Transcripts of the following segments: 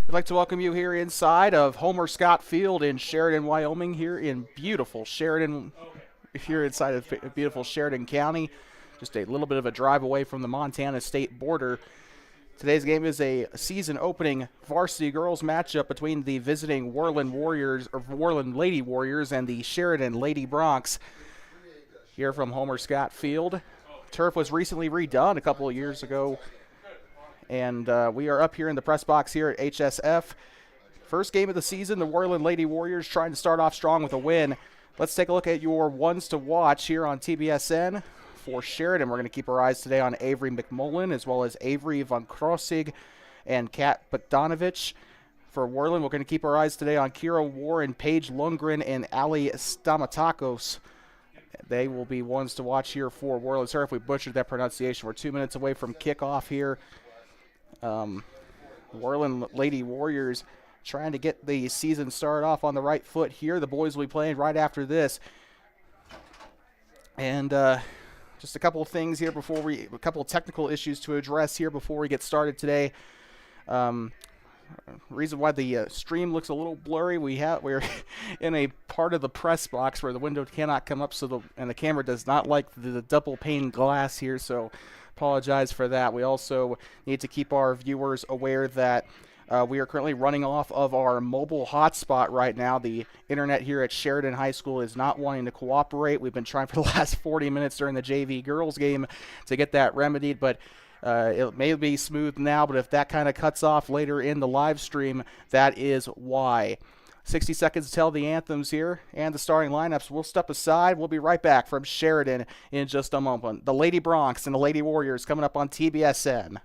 I'd like to welcome you here inside of Homer Scott Field in Sheridan, Wyoming, here in beautiful Sheridan, here inside of beautiful Sheridan County, just a little bit of a drive away from the Montana state border. Today's game is a season-opening varsity girls matchup between the visiting Worland Warriors, or Worland Lady Warriors, and the Sheridan Lady Bronx. Here from Homer Scott Field, turf was recently redone a couple of years ago, and we are up here in the press box here at HSF. First game of the season, the Worland Lady Warriors trying to start off strong with a win. Let's take a look at your ones to watch here on TBSN. For Sheridan, we're going to keep our eyes today on Avery McMullen, as well as Avery Von Krossig and Kat Bogdanovich. For Worland, we're going to keep our eyes today on Kira Warren, Paige Lundgren, and Ali Stamatakos. They will be ones to watch here for Worland. Sorry if we butchered that pronunciation. We're 2 minutes away from kickoff here. Worland Lady Warriors trying to get the season started off on the right foot here. The boys will be playing right after this. And just a couple of things here a couple of technical issues to address here before we get started today. Reason why the stream looks a little blurry, we're in a part of the press box where the window cannot come up, and the camera does not like the double pane glass here, so apologize for that. We also need to keep our viewers aware that we are currently running off of our mobile hotspot right now. The internet here at Sheridan High School is not wanting to cooperate. We've been trying for the last 40 minutes during the JV girls game to get that remedied, but it may be smooth now, but if that kind of cuts off later in the live stream, that is why. 60 seconds to tell the anthems here and the starting lineups. We'll step aside. We'll be right back from Sheridan in just a moment. The Lady Bronx and the Lady Warriors coming up on TBSN.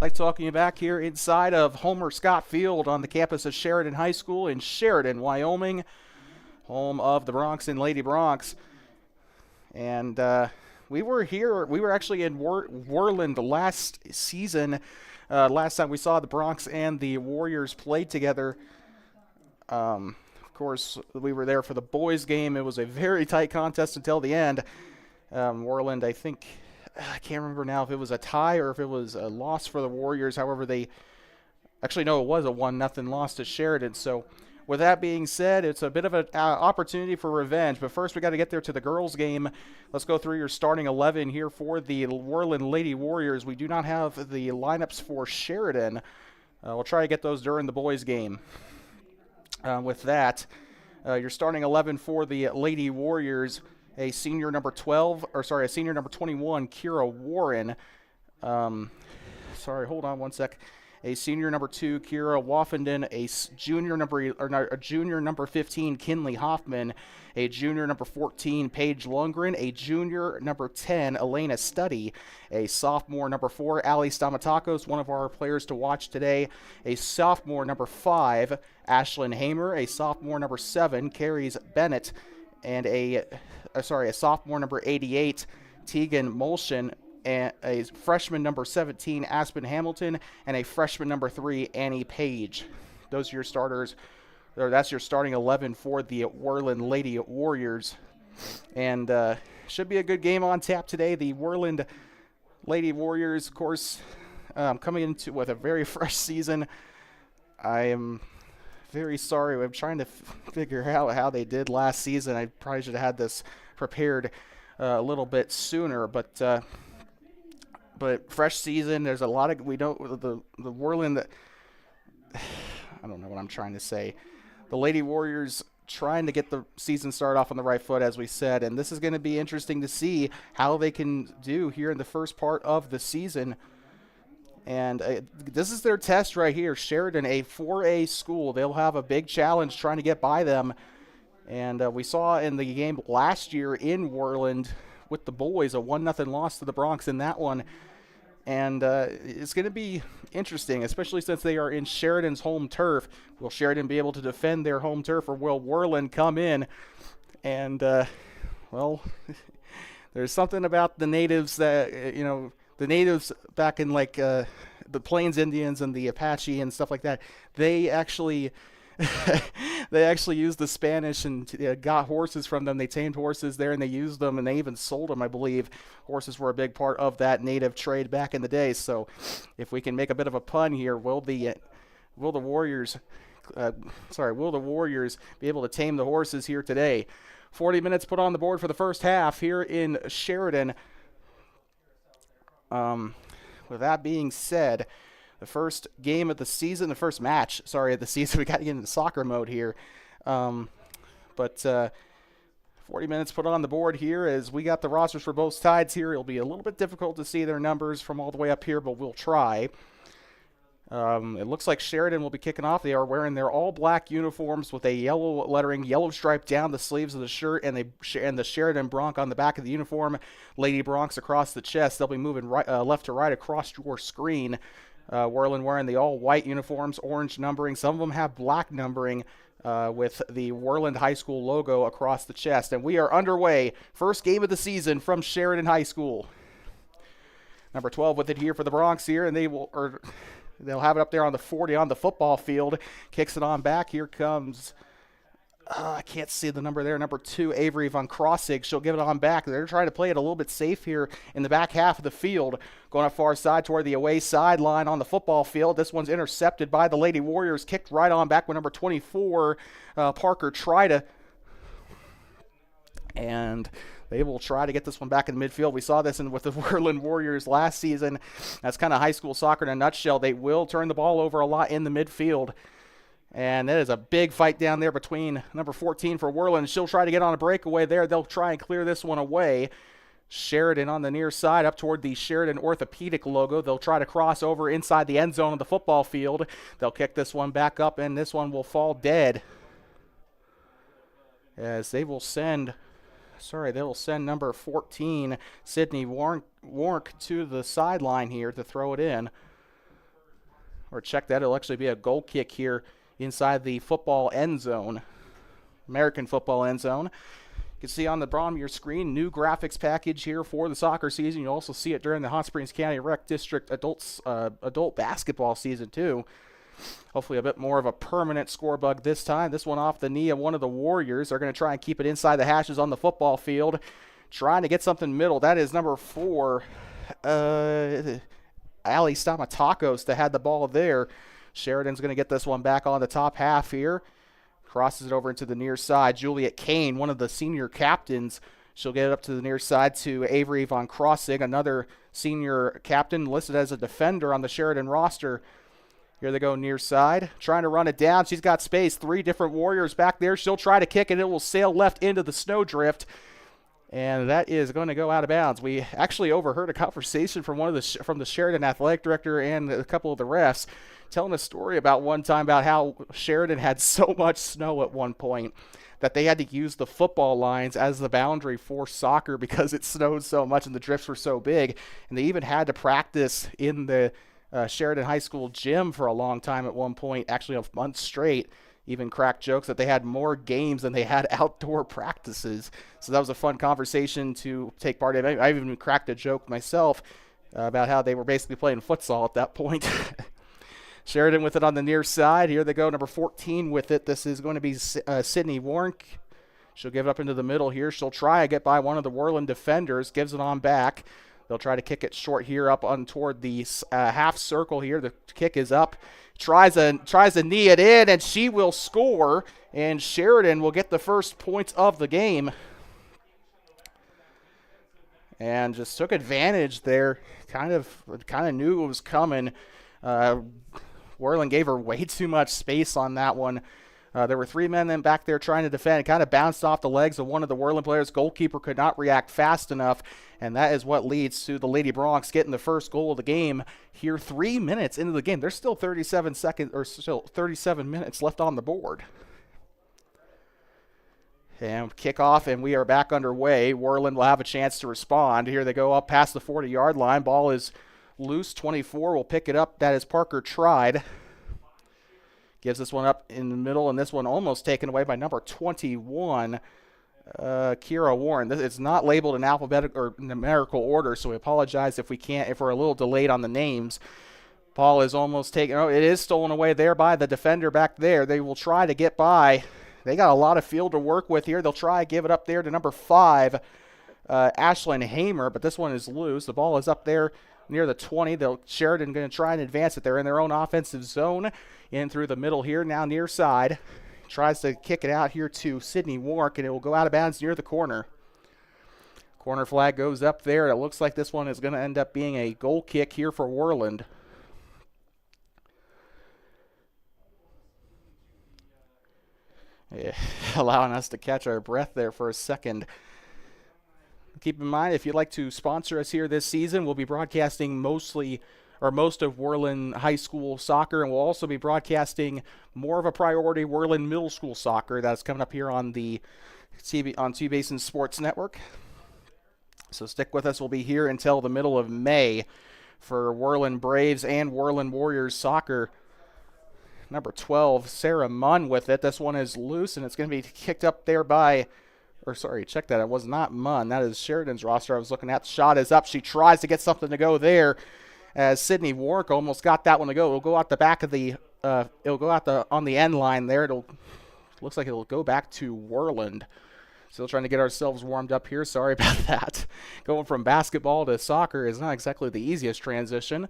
I'd like to welcome you back here inside of Homer Scott Field on the campus of Sheridan High School in Sheridan, Wyoming, home of the Bronx and Lady Bronx. And we were here. We were actually in Worland last season. Last time we saw the Bronx and the Warriors play together. Of course, we were there for the boys' game. It was a very tight contest until the end. Worland, I think, I can't remember now if it was a tie or if it was a loss for the Warriors. However, it was a 1-0 loss to Sheridan. So, with that being said, it's a bit of an opportunity for revenge. But first, we got to get there to the girls' game. Let's go through your starting 11 here for the Worland Lady Warriors. We do not have the lineups for Sheridan. We'll try to get those during the boys' game. With that, your starting 11 for the Lady Warriors: a senior number 21, Kira Warren. Hold on one sec. A senior number 2, Kira Woffenden. A junior number 15, Kinley Hoffman. A junior number 14, Paige Lundgren. A junior number 10, Elena Studdy. A sophomore number 4, Ali Stamatakos, one of our players to watch today. A sophomore number 5, Ashlyn Hamer. A sophomore number 7, Carries Bennett. And a sophomore number 88, Tegan Molshin. And a freshman number 17, Aspen Hamilton, and a freshman number 3, Annie Page. Those are your starters. That's your starting 11 for the Worland Lady Warriors. And should be a good game on tap today. The Worland Lady Warriors, of course, coming into with a very fresh season. I am very sorry. I'm trying to figure out how they did last season. I probably should have had this prepared a little bit sooner, but fresh season. There's a lot of the Worland. I don't know what I'm trying to say. The Lady Warriors trying to get the season started off on the right foot, as we said, and this is going to be interesting to see how they can do here in the first part of the season. And this is their test right here. Sheridan, a 4A school, they'll have a big challenge trying to get by them. And we saw in the game last year in Worland with the boys a 1-0 loss to the Bronx in that one. And it's going to be interesting, especially since they are in Sheridan's home turf. Will Sheridan be able to defend their home turf, or will Worland come in? And, there's something about the natives that, the natives back in the Plains Indians and the Apache and stuff like that, they actually used the Spanish and got horses from them. They tamed horses there and they used them, and they even sold them, I believe. Horses were a big part of that native trade back in the day. So if we can make a bit of a pun here, will the Warriors be able to tame the horses here today? 40 minutes put on the board for the first half here in Sheridan. With that being said, the first game of the season, the first match, of the season. We got to get into soccer mode here. 40 minutes put on the board here as we got the rosters for both sides here. It'll be a little bit difficult to see their numbers from all the way up here, but we'll try. It looks like Sheridan will be kicking off. They are wearing their all-black uniforms with a yellow lettering, yellow stripe down the sleeves of the shirt, and the Sheridan Bronc on the back of the uniform. Lady Broncs across the chest. They'll be moving left to right across your screen. Worland wearing the all-white uniforms, orange numbering. Some of them have black numbering with the Worland High School logo across the chest. And we are underway. First game of the season from Sheridan High School. Number 12 with it here for the Bronx here, and they'll have it up there on the 40 on the football field. Kicks it on back. Here comes, I can't see the number there, number 2, Avery Von Krossig. She'll give it on back. They're trying to play it a little bit safe here in the back half of the field. Going up far side toward the away sideline on the football field. This one's intercepted by the Lady Warriors. Kicked right on back with number 24, Parker Trida. And they will try to get this one back in the midfield. We saw this with the Worland Warriors last season. That's kind of high school soccer in a nutshell. They will turn the ball over a lot in the midfield. And that is a big fight down there between number 14 for Worland. She'll try to get on a breakaway there. They'll try and clear this one away. Sheridan on the near side up toward the Sheridan Orthopedic logo. They'll try to cross over inside the end zone of the football field. They'll kick this one back up, and this one will fall dead. As they will send number 14, Sydney Warnk, to the sideline here to throw it in. Or check that. It'll actually be a goal kick here inside the football end zone, American football end zone. You can see on the bottom of your screen, new graphics package here for the soccer season. You'll also see it during the Hot Springs County Rec District adult basketball season too. Hopefully a bit more of a permanent score bug this time. This one off the knee of one of the Warriors. They're going to try and keep it inside the hashes on the football field. Trying to get something middle. That is number 4, Ali Stamatakos, that had the ball there. Sheridan's going to get this one back on the top half here. Crosses it over into the near side. Juliet Kane, one of the senior captains, she'll get it up to the near side to Avery Von Crossing, another senior captain listed as a defender on the Sheridan roster. Here they go near side, trying to run it down. She's got space. 3 different Warriors back there. She'll try to kick it. It will sail left into the snowdrift. And that is going to go out of bounds. We actually overheard a conversation from from the Sheridan athletic director and a couple of the refs telling a story about one time about how Sheridan had so much snow at one point that they had to use the football lines as the boundary for soccer because it snowed so much and the drifts were so big. And they even had to practice in the Sheridan High School gym for a long time at one point, actually a month straight. Even cracked jokes that they had more games than they had outdoor practices. So that was a fun conversation to take part in. I even cracked a joke myself about how they were basically playing futsal at that point. Sheridan with it on the near side. Here they go, number 14 with it. This is going to be Sydney Warnk. She'll give it up into the middle here. She'll try to get by one of the Worland defenders. Gives it on back. They'll try to kick it short here up on toward the half circle here. The kick is up. Tries to knee it in, and she will score, and Sheridan will get the first points of the game. And just took advantage there. Kind of knew it was coming. Worland gave her way too much space on that one. There were 3 men then back there trying to defend. It kind of bounced off the legs of one of the Worland players. Goalkeeper could not react fast enough, and that is what leads to the Lady Bronx getting the first goal of the game here 3 minutes into the game. There's still 37 minutes left on the board. And kickoff, and we are back underway. Worland will have a chance to respond. Here they go up past the 40-yard line. Ball is loose. 24 will pick it up. That is Parker Tried. Gives this one up in the middle, and this one almost taken away by number 21, Kira Warren. It's not labeled in alphabetical or numerical order, so we apologize if we're a little delayed on the names. Ball is almost taken. Oh, it is stolen away there by the defender back there. They will try to get by. They got a lot of field to work with here. They'll try to give it up there to number 5, Ashlyn Hamer, but this one is loose. The ball is up there near the 20. Sheridan going to try and advance it. They're in their own offensive zone. In through the middle here, now near side. Tries to kick it out here to Sydney Wark, and it will go out of bounds near the corner. Corner flag goes up there. It looks like this one is going to end up being a goal kick here for Worland. Yeah, allowing us to catch our breath there for a second. Keep in mind, if you'd like to sponsor us here this season, we'll be broadcasting most of Worland High School soccer, and we'll also be broadcasting more of a priority Worland Middle School soccer that's coming up here on the T-Basin Sports Network. So stick with us. We'll be here until the middle of May for Worland Braves and Worland Warriors soccer. Number 12, Sarah Munn with it. This one is loose, and it's going to be kicked up there by... check that. It was not Munn. That is Sheridan's roster I was looking at. The shot is up. She tries to get something to go there. As Sydney Warwick almost got that one to go. It'll go out the back of the, on the end line there. Looks like it'll go back to Worland. Still trying to get ourselves warmed up here. Sorry about that. Going from basketball to soccer is not exactly the easiest transition.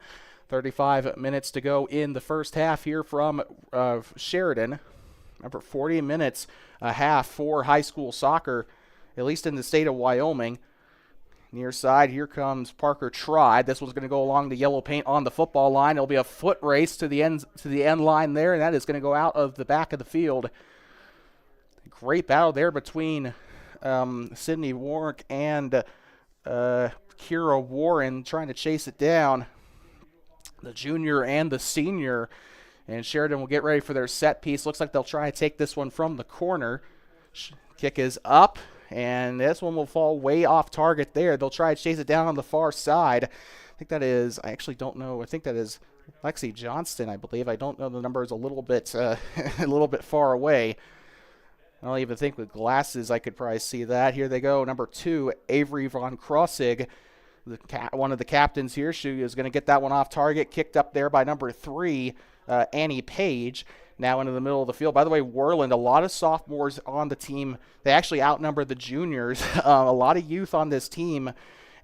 35 minutes to go in the first half here from Sheridan. Remember, 40 minutes a half for high school soccer, at least in the state of Wyoming. Near side, here comes Parker Tried. This one's going to go along the yellow paint on the football line. It'll be a foot race to the end line there, and that is going to go out of the back of the field. Great battle there between Sydney Warwick and Kira Warren trying to chase it down. The junior and the senior. And Sheridan will get ready for their set piece. Looks like they'll try to take this one from the corner. Kick is up. And this one will fall way off target there. They'll try to chase it down on the far side. I think that is, I actually don't know. I think that is Lexi Johnston, I believe. I don't know. The number is a little bit far away. I don't even think with glasses I could probably see that. Here they go. Number 2, Avery von Krossig, one of the captains here. She is going to get that one off target. Kicked up there by number 3, Annie Page. Now into the middle of the field. By the way, Worland, a lot of sophomores on the team. They actually outnumber the juniors. A lot of youth on this team,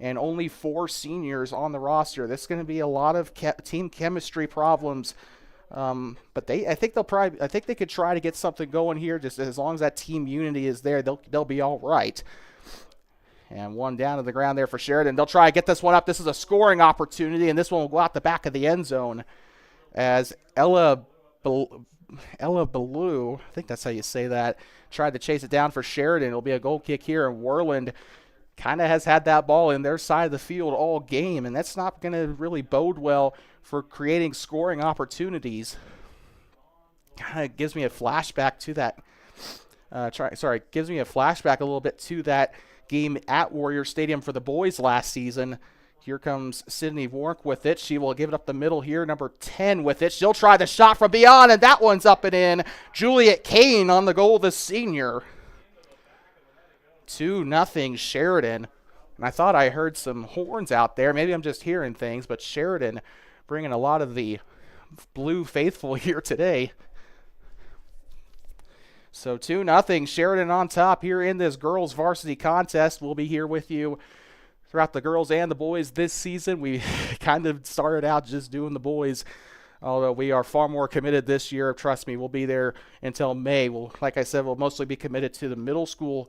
and only 4 seniors on the roster. This is going to be a lot of team chemistry problems. But I think they could try to get something going here. Just as long as that team unity is there, they'll be all right. And one down to the ground there for Sheridan. They'll try to get this one up. This is a scoring opportunity, and this one will go out the back of the end zone as Ella Ballou, I think that's how you say that, tried to chase it down for Sheridan. It'll be a goal kick here, and Worland kind of has had that ball in their side of the field all game, and that's not going to really bode well for creating scoring opportunities. Kind of gives me a flashback to that. Gives me a flashback a little bit to that game at Warrior Stadium for the boys last season. Here comes Sydney Warnk with it. She will give it up the middle here. Number 10 with it. She'll try the shot from beyond, and that one's up and in. Juliet Kane on the goal, the senior. 2-0 Sheridan. And I thought I heard some horns out there. Maybe I'm just hearing things, but Sheridan bringing a lot of the blue faithful here today. So 2-0 Sheridan on top here in this girls varsity contest. We'll be here with you throughout the girls and the boys this season. We kind of started out just doing the boys, although we are far more committed this year. Trust me, we'll be there until May. Like I said, we'll mostly be committed to the middle school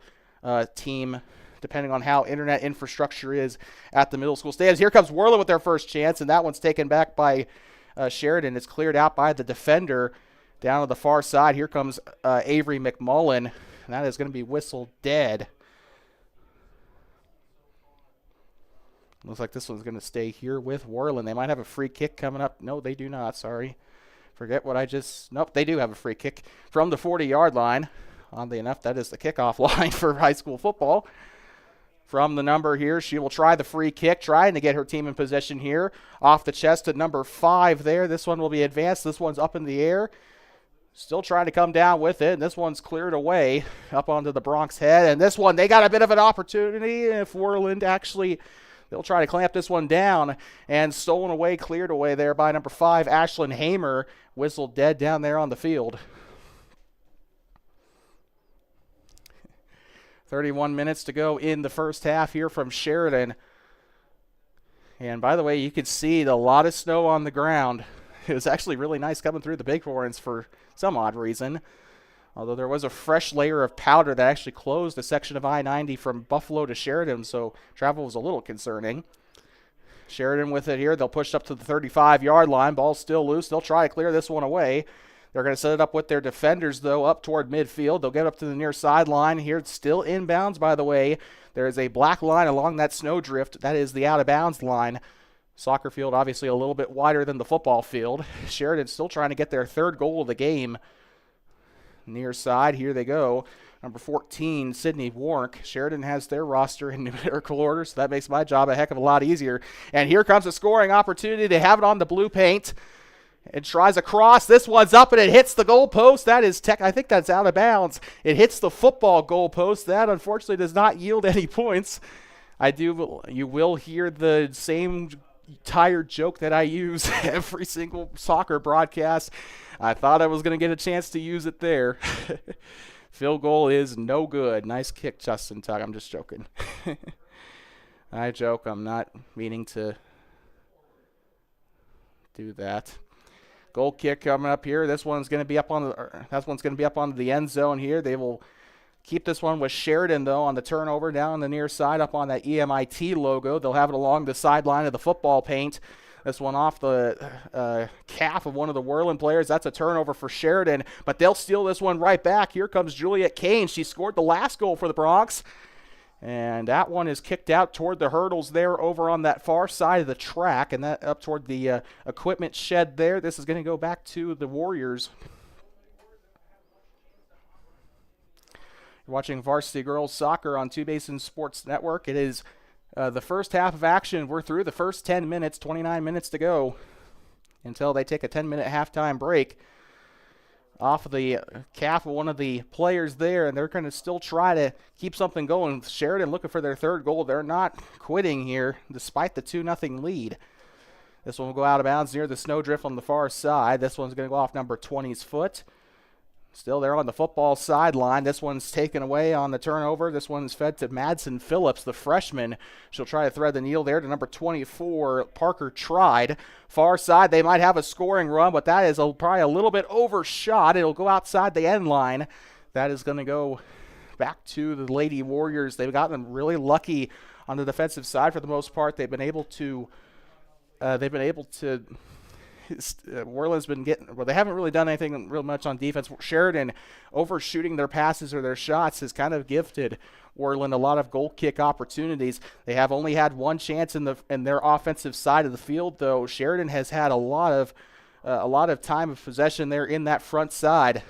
team, depending on how internet infrastructure is at the middle school stands. Here comes Worland with their first chance, and that one's taken back by Sheridan. It's cleared out by the defender down to the far side. Here comes Avery McMullen, and that is going to be whistled dead. Looks like this one's going to stay here with Worland. They might have a free kick coming up. No, they do not. Sorry. Forget what I just... Nope, they do have a free kick from the 40-yard line. Oddly enough, that is the kickoff line for high school football. From the number here, she will try the free kick, trying to get her team in possession here. Off the chest at number 5 there. This one will be advanced. This one's up in the air. Still trying to come down with it. And this one's cleared away up onto the Bronx head. And this one, they got a bit of an opportunity. If Worland actually... They'll try to clamp this one down, and stolen away, cleared away there by number 5, Ashlyn Hamer, whistled dead down there on the field. 31 minutes to go in the first half here from Sheridan. And by the way, you could see a lot of snow on the ground. It was actually really nice coming through the Bighorns for some odd reason. Although there was a fresh layer of powder that actually closed a section of I-90 from Buffalo to Sheridan, so travel was a little concerning. Sheridan with it here. They'll push up to the 35-yard line. Ball's still loose. They'll try to clear this one away. They're going to set it up with their defenders, though, up toward midfield. They'll get up to the near sideline here. It's still inbounds, by the way. There is a black line along that snowdrift. That is the out-of-bounds line. Soccer field obviously a little bit wider than the football field. Sheridan still trying to get their third goal of the game. Near side, here they go. Number 14, Sydney Warnk. Sheridan has their roster in numerical order, so that makes my job a heck of a lot easier. And here comes a scoring opportunity. They have it on the blue paint. It tries a cross. This one's up, and it hits the goal post. That is I think that's out of bounds. It hits the football goal post. That, unfortunately, does not yield any points. You will hear the same tired joke that I use every single soccer broadcast. I thought I was going to get a chance to use it there. Field goal is no good. Nice kick, Justin Tuck. I'm just joking. I joke. I'm not meaning to do that. Goal kick coming up here. This one's going to be up on the end zone here. They will keep this one with Sheridan, though, on the turnover down on the near side up on that EMIT logo. They'll have it along the sideline of the football paint. This one off the calf of one of the Worland players. That's a turnover for Sheridan, but they'll steal this one right back. Here comes Juliet Kane. She scored the last goal for the Bronx, and that one is kicked out toward the hurdles there over on that far side of the track, and that up toward the equipment shed there. This is going to go back to the Warriors. You're watching Varsity Girls Soccer on Two Basin Sports Network. It is the first half of action. We're through the first 10 minutes, 29 minutes to go until they take a 10-minute halftime break. off of the calf of one of the players there, and they're going to still try to keep something going. Sheridan looking for their third goal. They're not quitting here despite the 2-0 lead. This one will go out of bounds near the snowdrift on the far side. This one's going to go off number 20's foot. Still there on the football sideline. This one's taken away on the turnover. This one's fed to Madsen Phillips, the freshman. She'll try to thread the needle there to number 24, Parker Tried. Far side, they might have a scoring run, but that is probably a little bit overshot. It'll go outside the end line. That is going to go back to the Lady Warriors. They've gotten them really lucky on the defensive side for the most part. They've been able to Worland's been getting, well, they haven't really done anything real much on defense. Sheridan overshooting their passes or their shots has kind of gifted Worland a lot of goal kick opportunities. They have only had one chance in their offensive side of the field, though. Sheridan has had a lot of time of possession there in that front side.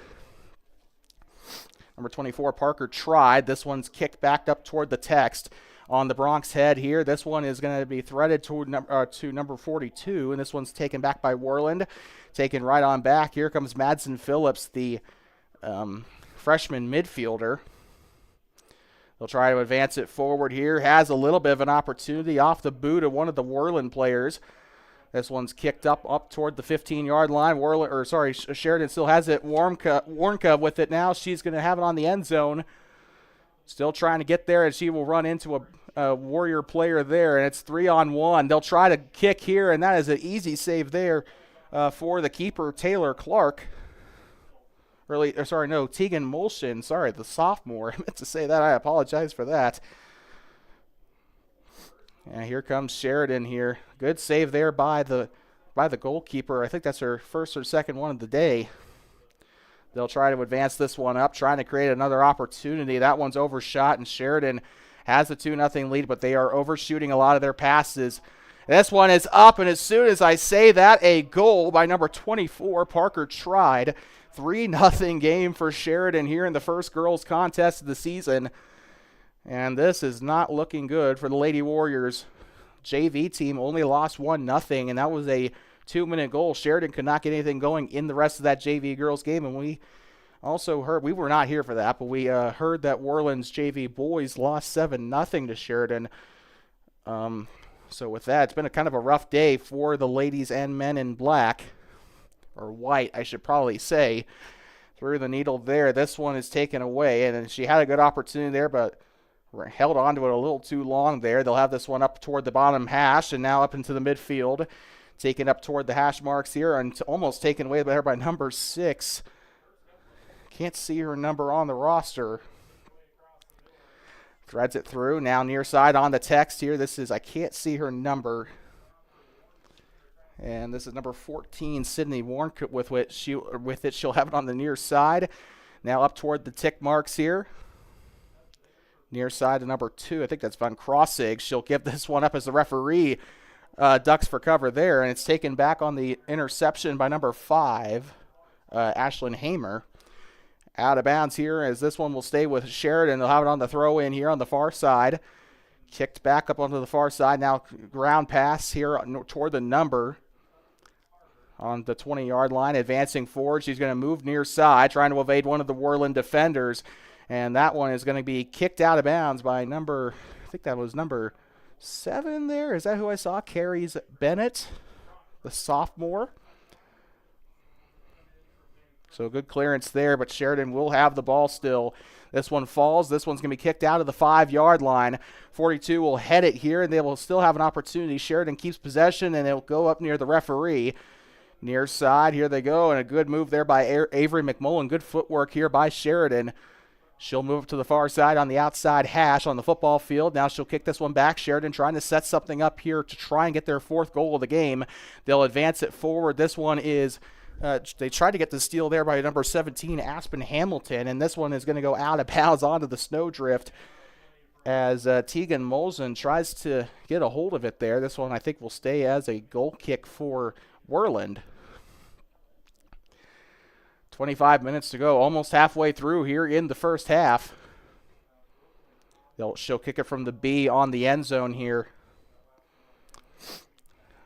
Number 24, Parker Tried. This one's kicked back up toward the text. On the Bronx head here, this one is going to be threaded to number 42, and this one's taken back by Worland. Taken right on back. Here comes Madsen Phillips, the freshman midfielder. They'll try to advance it forward here. Has a little bit of an opportunity off the boot of one of the Worland players. This one's kicked up toward the 15-yard line. Sheridan still has it. Warnka with it now. She's going to have it on the end zone. Still trying to get there, and she will run into a Warrior player there, and it's 3-on-1. They'll try to kick here, and that is an easy save there for the keeper, Taylor Clark. Tegan Molshin. Sorry, the sophomore. I meant to say that. I apologize for that. And here comes Sheridan here. Good save there by the goalkeeper. I think that's her first or second one of the day. They'll try to advance this one up, trying to create another opportunity. That one's overshot, and Sheridan has a 2-0 lead, but they are overshooting a lot of their passes. This one is up, and as soon as I say that, a goal by number 24, Parker Tried. 3-0 game for Sheridan here in the first girls contest of the season. And this is not looking good for the Lady Warriors. JV team only lost 1-0, and that was a 2-minute goal. Sheridan could not get anything going in the rest of that JV girls game, and we also heard, we were not here for that, but we heard that Worland's JV boys lost 7-0 to Sheridan. So with that, it's been a kind of a rough day for the ladies and men in black, or white, I should probably say. Through the needle there. This one is taken away, and she had a good opportunity there, but held on to it a little too long there. They'll have this one up toward the bottom hash, and now up into the midfield. Taken up toward the hash marks here, and almost taken away there by number 6. Can't see her number on the roster. Threads it through. Now near side on the text here. I can't see her number. And this is number 14, Sydney Warnk with it. She'll have it on the near side. Now up toward the tick marks here. Near side to number 2. I think that's Van Krossig. She'll give this one up as the referee ducks for cover there, and it's taken back on the interception by number 5, Ashlyn Hamer. Out of bounds here, as this one will stay with Sheridan. They'll have it on the throw in here on the far side. Kicked back up onto the far side. Now ground pass here toward the number on the 20-yard line. Advancing forward. She's going to move near side, trying to evade one of the Worland defenders. And that one is going to be kicked out of bounds by number 7 there. Is that who I saw? Carries Bennett, the sophomore. So good clearance there, but Sheridan will have the ball still. This one falls. This one's going to be kicked out of the 5-yard line. 42 will head it here, and they will still have an opportunity. Sheridan keeps possession, and it'll go up near the referee. Near side, here they go, and a good move there by Avery McMullen. Good footwork here by Sheridan. She'll move to the far side on the outside hash on the football field. Now she'll kick this one back. Sheridan trying to set something up here to try and get their 4th goal of the game. They'll advance it forward. This one is, they tried to get the steal there by number 17, Aspen Hamilton, and this one is going to go out of bounds onto the snowdrift as Tegan Molson tries to get a hold of it there. This one I think will stay as a goal kick for Worland. 25 minutes to go, almost halfway through here in the first half. She'll kick it from the B on the end zone here.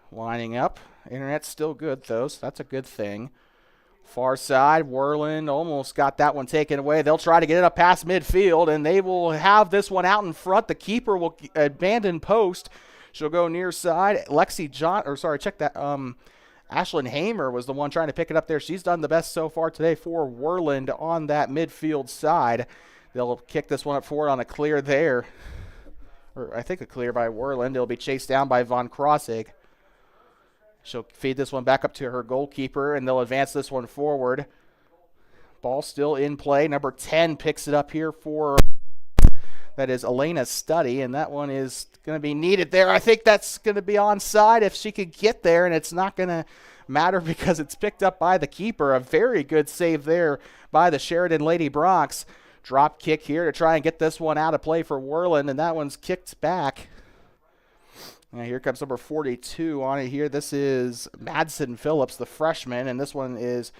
Lining up. Internet's still good, though, so that's a good thing. Far side, Worland almost got that one taken away. They'll try to get it up past midfield, and they will have this one out in front. The keeper will abandon post. She'll go near side. Ashlyn Hamer was the one trying to pick it up there. She's done the best so far today for Worland on that midfield side. They'll kick this one up forward on a clear there. Or I think a clear by Worland. It'll be chased down by Von Krossig. She'll feed this one back up to her goalkeeper, and they'll advance this one forward. Ball still in play. Number 10 picks it up here for, that is Elena Studdy, and that one is going to be needed there. I think that's going to be onside if she could get there, and it's not going to matter because it's picked up by the keeper. A very good save there by the Sheridan Lady Bronx. Drop kick here to try and get this one out of play for Worland, and that one's kicked back. Now here comes number 42 on it here. This is Madsen Phillips, the freshman, and this one is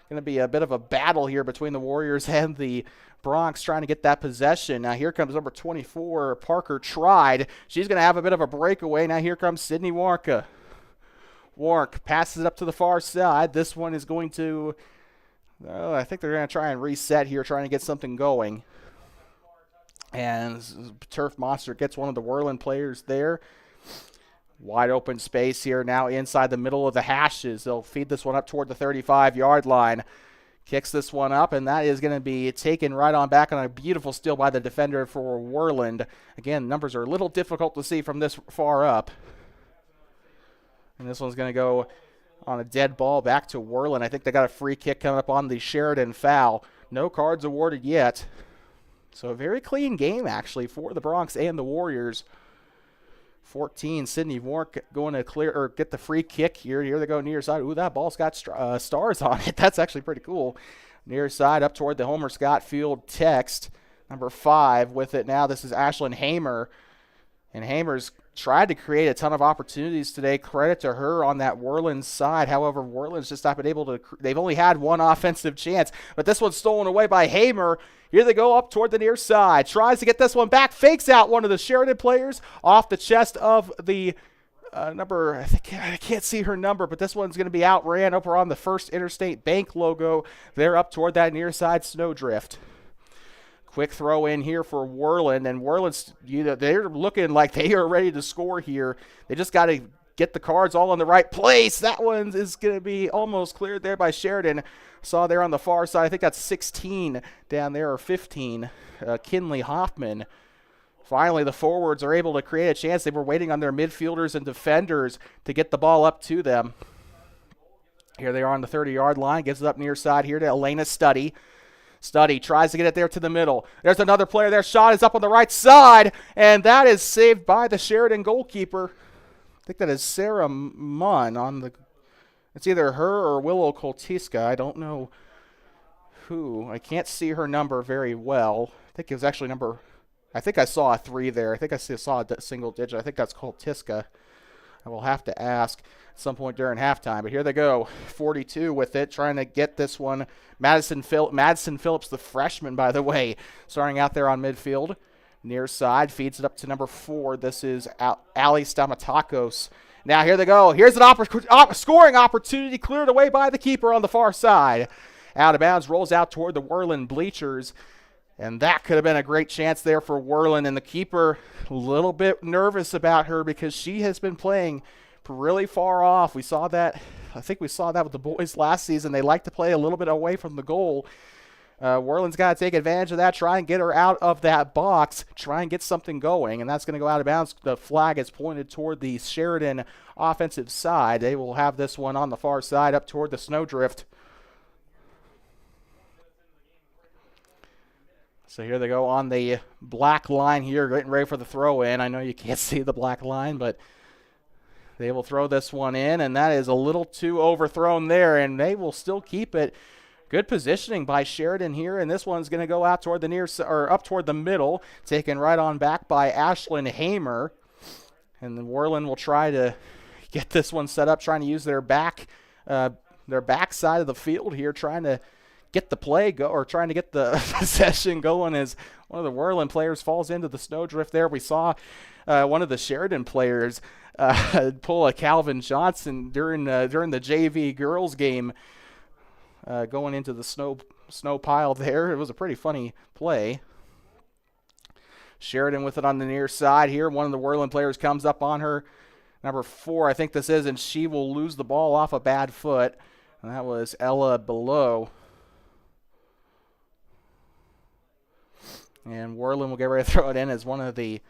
going to be a bit of a battle here between the Warriors and the Bronx trying to get that possession. Now here comes number 24, Parker Tried. She's going to have a bit of a breakaway. Now here comes Sydney Warnka. Warnk passes it up to the far side. This one is going to, I think they're going to try and reset here, trying to get something going. And Turf Monster gets one of the Worland players there. Wide open space here now inside the middle of the hashes. They'll feed this one up toward the 35-yard line. Kicks this one up, and that is going to be taken right on back on a beautiful steal by the defender for Worland. Again, numbers are a little difficult to see from this far up. And this one's going to go on a dead ball back to Worland. I think they got a free kick coming up on the Sheridan foul. No cards awarded yet. So a very clean game, actually, for the Bronx and the Warriors. 14, Sydney Warnk going to clear or get the free kick here. Here they go near side. Ooh, that ball's got stars on it. That's actually pretty cool. Near side up toward the Homer Scott Field text. Number 5 with it now. This is Ashlyn Hamer. And Hamer's tried to create a ton of opportunities today. Credit to her on that Worland side. However, Worland's just not been able to. They've only had one offensive chance. But this one's stolen away by Hamer. Here they go up toward the near side. Tries to get this one back. Fakes out one of the Sheridan players off the chest of the number. I can't see her number, but this one's going to be outran over on the First Interstate Bank logo. They're up toward that near side snowdrift. Quick throw in here for Worland, and Worland's, they're looking like they are ready to score here. They just got to get the cards all in the right place. That one is going to be almost cleared there by Sheridan. Saw there on the far side, I think that's 16 down there, or 15, Kinley Hoffman. Finally, the forwards are able to create a chance. They were waiting on their midfielders and defenders to get the ball up to them. Here they are on the 30-yard line. Gives it up near side here to Elena Studdy. Studdy tries to get it there to the middle. There's another player there. Shot is up on the right side, and that is saved by the Sheridan goalkeeper. I think that is Sarah Munn on the. It's either her or Willow Koltiska. I don't know who. I can't see her number very well. I think it was actually number. I think I saw a 3 there. I think I saw a single digit. I think that's Koltiska. I will have to ask at some point during halftime. But here they go. 42 with it, trying to get this one. Madsen Phillips, the freshman, by the way, starting out there on midfield. Near side, feeds it up to number 4. This is Ali Stamatakos. Now here they go. Here's an scoring opportunity cleared away by the keeper on the far side. Out of bounds, rolls out toward the Worland bleachers. And that could have been a great chance there for Worland. And the keeper, a little bit nervous about her because she has been playing really far off. We saw that. I think we saw that with the boys last season. They like to play a little bit away from the goal. Worland's got to take advantage of that, try and get her out of that box, try and get something going. And that's going to go out of bounds. The flag is pointed toward the Sheridan offensive side. They will have this one on the far side up toward the snowdrift. So here they go on the black line here, getting ready for the throw in. I know you can't see the black line, but they will throw this one in, and that is a little too overthrown there, and they will still keep it. Good positioning by Sheridan here, and this one's going to go out toward the up toward the middle, taken right on back by Ashlyn Hamer. And then Worland will try to get this one set up, trying to use their back side of the field here, trying to get the play go, or trying to get the possession going as one of the Worland players falls into the snowdrift there. We saw one of the Sheridan players pull a Calvin Johnson during the JV girls game going into the snow pile there. It was a pretty funny play. Sheridan with it on the near side here. One of the Worland players comes up on her. Number 4, I think this is, and she will lose the ball off a bad foot. And that was Ella Below. And Worland will get ready to throw it in as one of the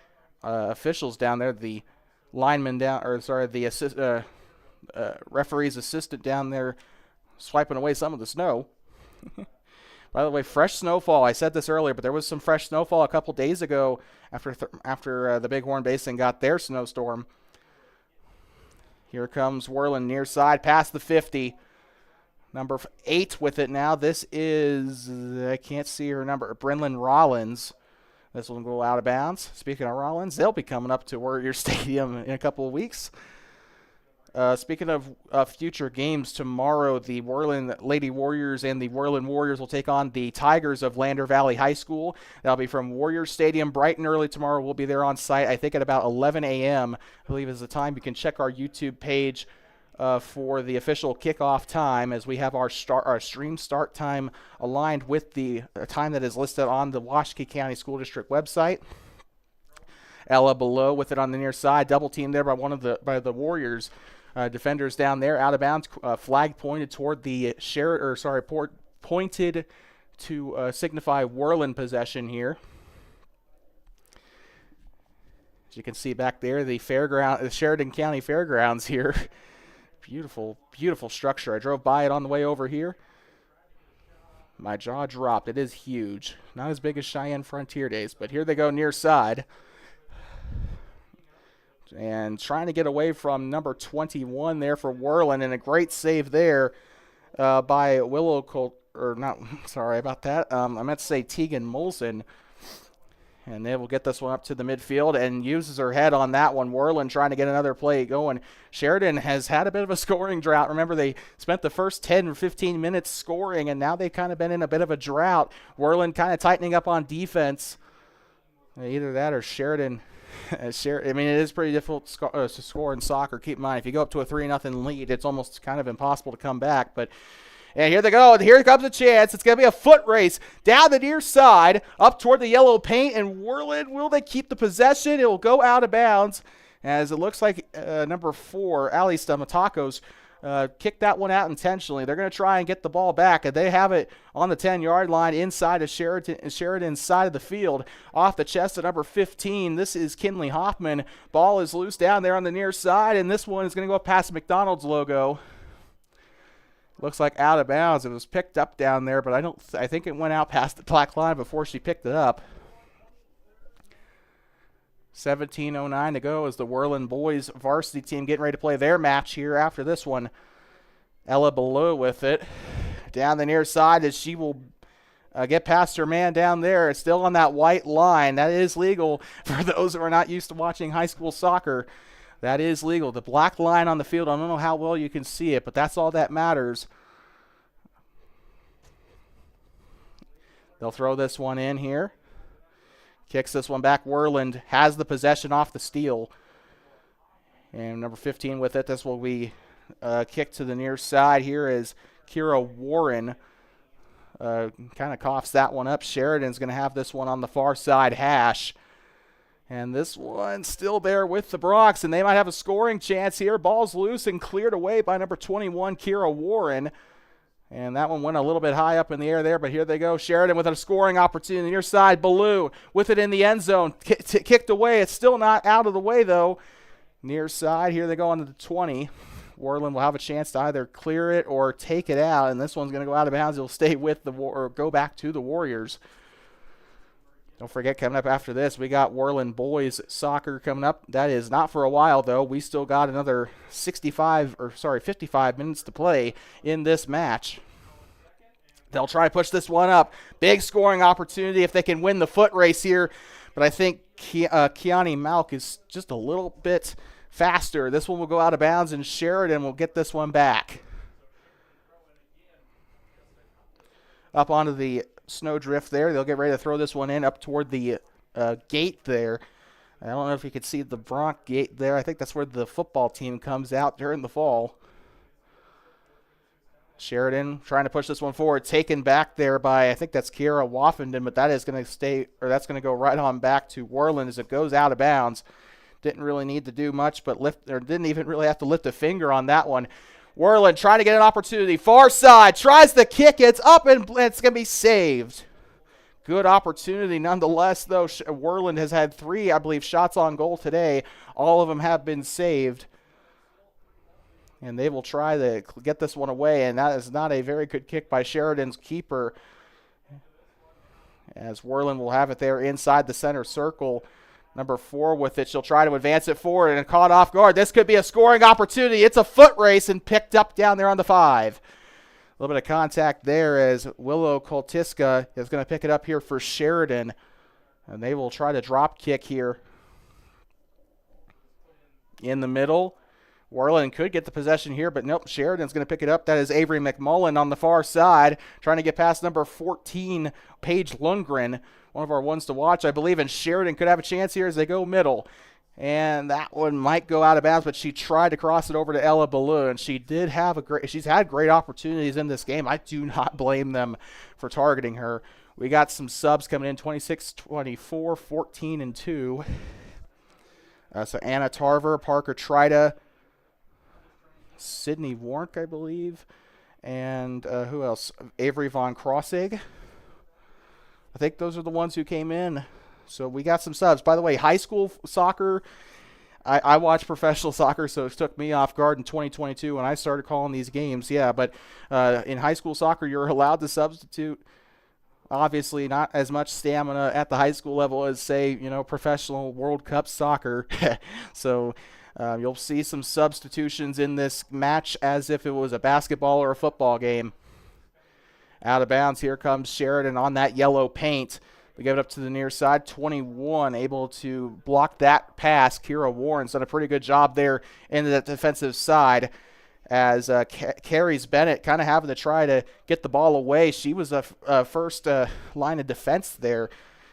officials down there, the lineman down, or sorry, the referee's assistant down there, swiping away some of the snow. By the way, fresh snowfall. I said this earlier, but there was some fresh snowfall a couple days ago after the Bighorn Basin got their snowstorm. Here comes Worland near side, past the 50. Number 8 with it now. This is, I can't see her number, Brenlyn Rollins. This will go out of bounds. Speaking of Rollins, they'll be coming up to Warrior Stadium in a couple of weeks. Speaking of future games, tomorrow the Worland Lady Warriors and the Worland Warriors will take on the Tigers of Lander Valley High School. That'll be from Warrior Stadium bright and early tomorrow. We'll be there on site, I think, at about 11 a.m. I believe is the time. You can check our YouTube page for the official kickoff time, as we have our stream start time aligned with the time that is listed on the Washakie County School District website. Ella Below with it on the near side, double teamed there by the Warriors. Defenders down there, out of bounds. Flag pointed toward the pointed to signify Worland possession here. As you can see back there, the Sheridan County Fairgrounds here. Beautiful, beautiful structure. I drove by it on the way over here. My jaw dropped. It is huge. Not as big as Cheyenne Frontier Days, but here they go near side. And trying to get away from number 21 there for Worland, and a great save there by Willow sorry about that. I meant to say Tegan Molson. And they will get this one up to the midfield and uses her head on that one. Worland trying to get another play going. Sheridan has had a bit of a scoring drought. Remember, they spent the first 10 or 15 minutes scoring, and now they've kind of been in a bit of a drought. Worland kind of tightening up on defense. Either that or Sheridan. I mean, it is pretty difficult to score in soccer. Keep in mind, if you go up to a 3-0 lead, it's almost kind of impossible to come back. But and here they go. Here comes a chance. It's going to be a foot race down the near side, up toward the yellow paint. And Worland, will they keep the possession? It will go out of bounds, as it looks like number 4, Ali Stamatakos, kicked that one out intentionally. They're going to try and get the ball back, and they have it on the 10-yard line inside of Sheridan's side of the field. Off the chest of number 15, this is Kinley Hoffman. Ball is loose down there on the near side, and this one is going to go up past McDonald's logo. Looks like out of bounds. It was picked up down there, but I think it went out past the black line before she picked it up. 17:09 to go as the Worland boys varsity team getting ready to play their match here after this one. Ella Below with it. Down the near side as she will get past her man down there. It's still on that white line. That is legal for those who are not used to watching high school soccer. That is legal. The black line on the field, I don't know how well you can see it, but that's all that matters. They'll throw this one in here. Kicks this one back. Worland has the possession off the steal. And number 15 with it. This will be kicked to the near side here as Kira Warren kind of coughs that one up. Sheridan's going to have this one on the far side hash. And this one still there with the Bronx, and they might have a scoring chance here. Ball's loose and cleared away by number 21, Kira Warren. And that one went a little bit high up in the air there, but here they go. Sheridan with a scoring opportunity near side. Ballou with it in the end zone. Kicked away. It's still not out of the way, though. Near side. Here they go on to the 20. Worland will have a chance to either clear it or take it out, and this one's going to go out of bounds. It'll stay with or go back to the Warriors. Don't forget, coming up after this, we got Worland boys soccer coming up. That is not for a while, though. We still got another 55 minutes to play in this match. They'll try to push this one up. Big scoring opportunity if they can win the foot race here. But I think Kiani Malk is just a little bit faster. This one will go out of bounds, and Sheridan will get this one back. Up onto the snowdrift there. They'll get ready to throw this one in up toward the gate there. I don't know if you can see the Bronx gate there. I think that's where the football team comes out during the fall. Sheridan trying to push this one forward, taken back there by, I think that's Kiera Woffenden, but that is going to stay, or that's going to go right on back to Worland as it goes out of bounds. Didn't really need to do much, but didn't even really have to lift a finger on that one. Worland trying to get an opportunity. Far side, tries the kick. It's up and it's going to be saved. Good opportunity nonetheless, though. Worland has had 3, I believe, shots on goal today. All of them have been saved. And they will try to get this one away, and that is not a very good kick by Sheridan's keeper. As Worland will have it there inside the center circle. Number 4 with it. She'll try to advance it forward and caught off guard. This could be a scoring opportunity. It's a foot race and picked up down there on the 5. A little bit of contact there as Willow Koltiska is going to pick it up here for Sheridan. And they will try to drop kick here. In the middle. Worland could get the possession here, but nope, Sheridan's going to pick it up. That is Avery McMullen on the far side, trying to get past number 14, Paige Lundgren, one of our ones to watch, I believe, and Sheridan could have a chance here as they go middle. And that one might go out of bounds, but she tried to cross it over to Ella Ballou, and she did have she's had great opportunities in this game. I do not blame them for targeting her. We got some subs coming in, 26, 24, 14, and 2. So Anna Tarver, Parker Trida, Sydney Warnk, I believe, and who else? Avery Von Krossig. I think those are the ones who came in. So we got some subs. By the way, high school soccer, I watch professional soccer, so it took me off guard in 2022 when I started calling these games. Yeah, but in high school soccer, you're allowed to substitute. Obviously, not as much stamina at the high school level as, say, professional World Cup soccer. So you'll see some substitutions in this match as if it was a basketball or a football game. Out of bounds, here comes Sheridan on that yellow paint. We give it up to the near side. 21 able to block that pass. Kira Warren's done a pretty good job there in the defensive side as Carrie's Bennett kind of having to try to get the ball away. She was a first line of defense there.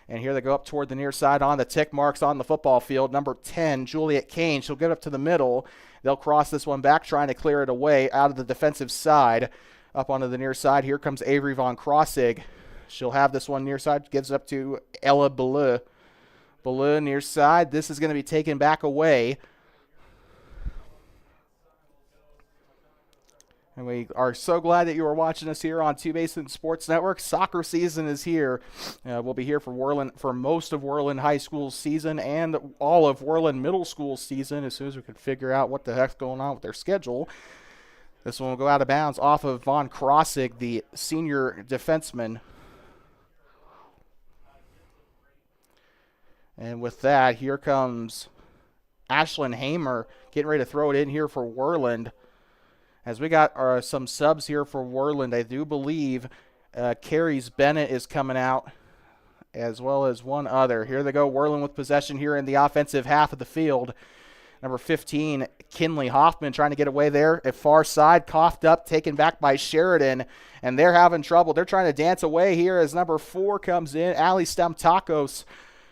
And here they go up toward the near side on the tick marks on the football field. Number 10, Juliet Kane. She'll get up to the middle. They'll cross this one back, trying to clear it away out of the defensive side. Up onto the near side. Here comes Avery Von Krossig. She'll have this one near side. Gives up to Ella Ballou. Ballou near side. This is going to be taken back away. And we are so glad that you are watching us here on Two Basin Sports Network. Soccer season is here. We'll be here for Worland for most of Worland High School season and all of Worland Middle School season as soon as we can figure out what the heck's going on with their schedule. This one will go out of bounds off of Von Krossig, the senior defenseman. And with that, here comes Ashlyn Hamer getting ready to throw it in here for Worland. As we got some subs here for Worland, I do believe Carrie's Bennett is coming out, as well as one other. Here they go, Worland with possession here in the offensive half of the field. Number 15, Kinley Hoffman trying to get away there. At far side, coughed up, taken back by Sheridan, and they're having trouble. They're trying to dance away here as number 4 comes in. Ali Stamtakos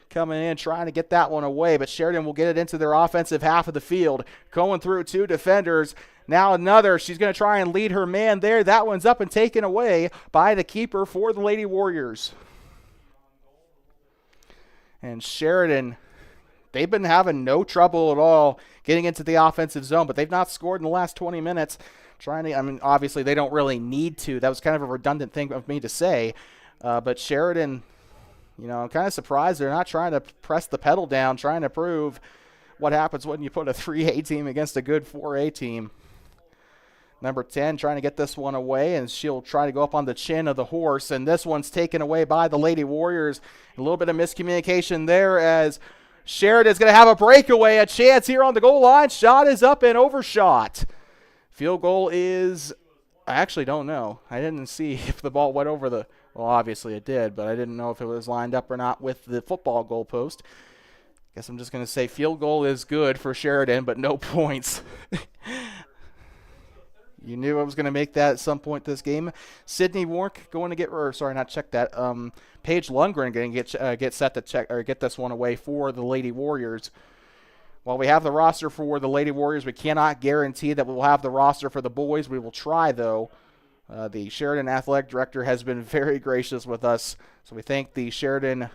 coming in, trying to get that one away, but Sheridan will get it into their offensive half of the field. Going through 2 defenders. Now another. She's going to try and lead her man there. That one's up and taken away by the keeper for the Lady Warriors. And Sheridan, they've been having no trouble at all getting into the offensive zone, but they've not scored in the last 20 minutes. Obviously they don't really need to. That was kind of a redundant thing of me to say. But Sheridan, I'm kind of surprised they're not trying to press the pedal down, trying to prove what happens when you put a 3A team against a good 4A team. Number 10 trying to get this one away, and she'll try to go up on the chin of the horse, and this one's taken away by the Lady Warriors. A little bit of miscommunication there as Sheridan's going to have a breakaway, a chance here on the goal line. Shot is up and overshot. Field goal is, I actually don't know. I didn't see if the ball went over the, well, obviously it did, but I didn't know if it was lined up or not with the football goalpost. Guess I'm just going to say field goal is good for Sheridan, but no points. You knew I was going to make that at some point this game. Sydney Warnk going to get, Paige Lundgren going to get set to check or get this one away for the Lady Warriors. While we have the roster for the Lady Warriors, we cannot guarantee that we will have the roster for the boys. We will try, though. The Sheridan Athletic Director has been very gracious with us, so we thank the Sheridan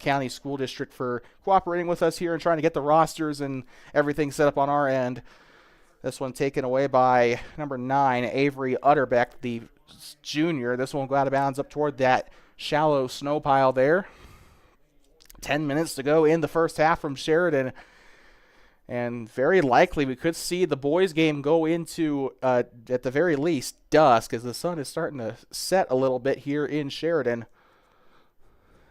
County School District for cooperating with us here and trying to get the rosters and everything set up on our end. This one taken away by number 9, Avery Utterbeck, the junior. This one will go out of bounds up toward that shallow snow pile there. 10 minutes to go in the first half from Sheridan. And very likely we could see the boys' game go into, at the very least, dusk, as the sun is starting to set a little bit here in Sheridan.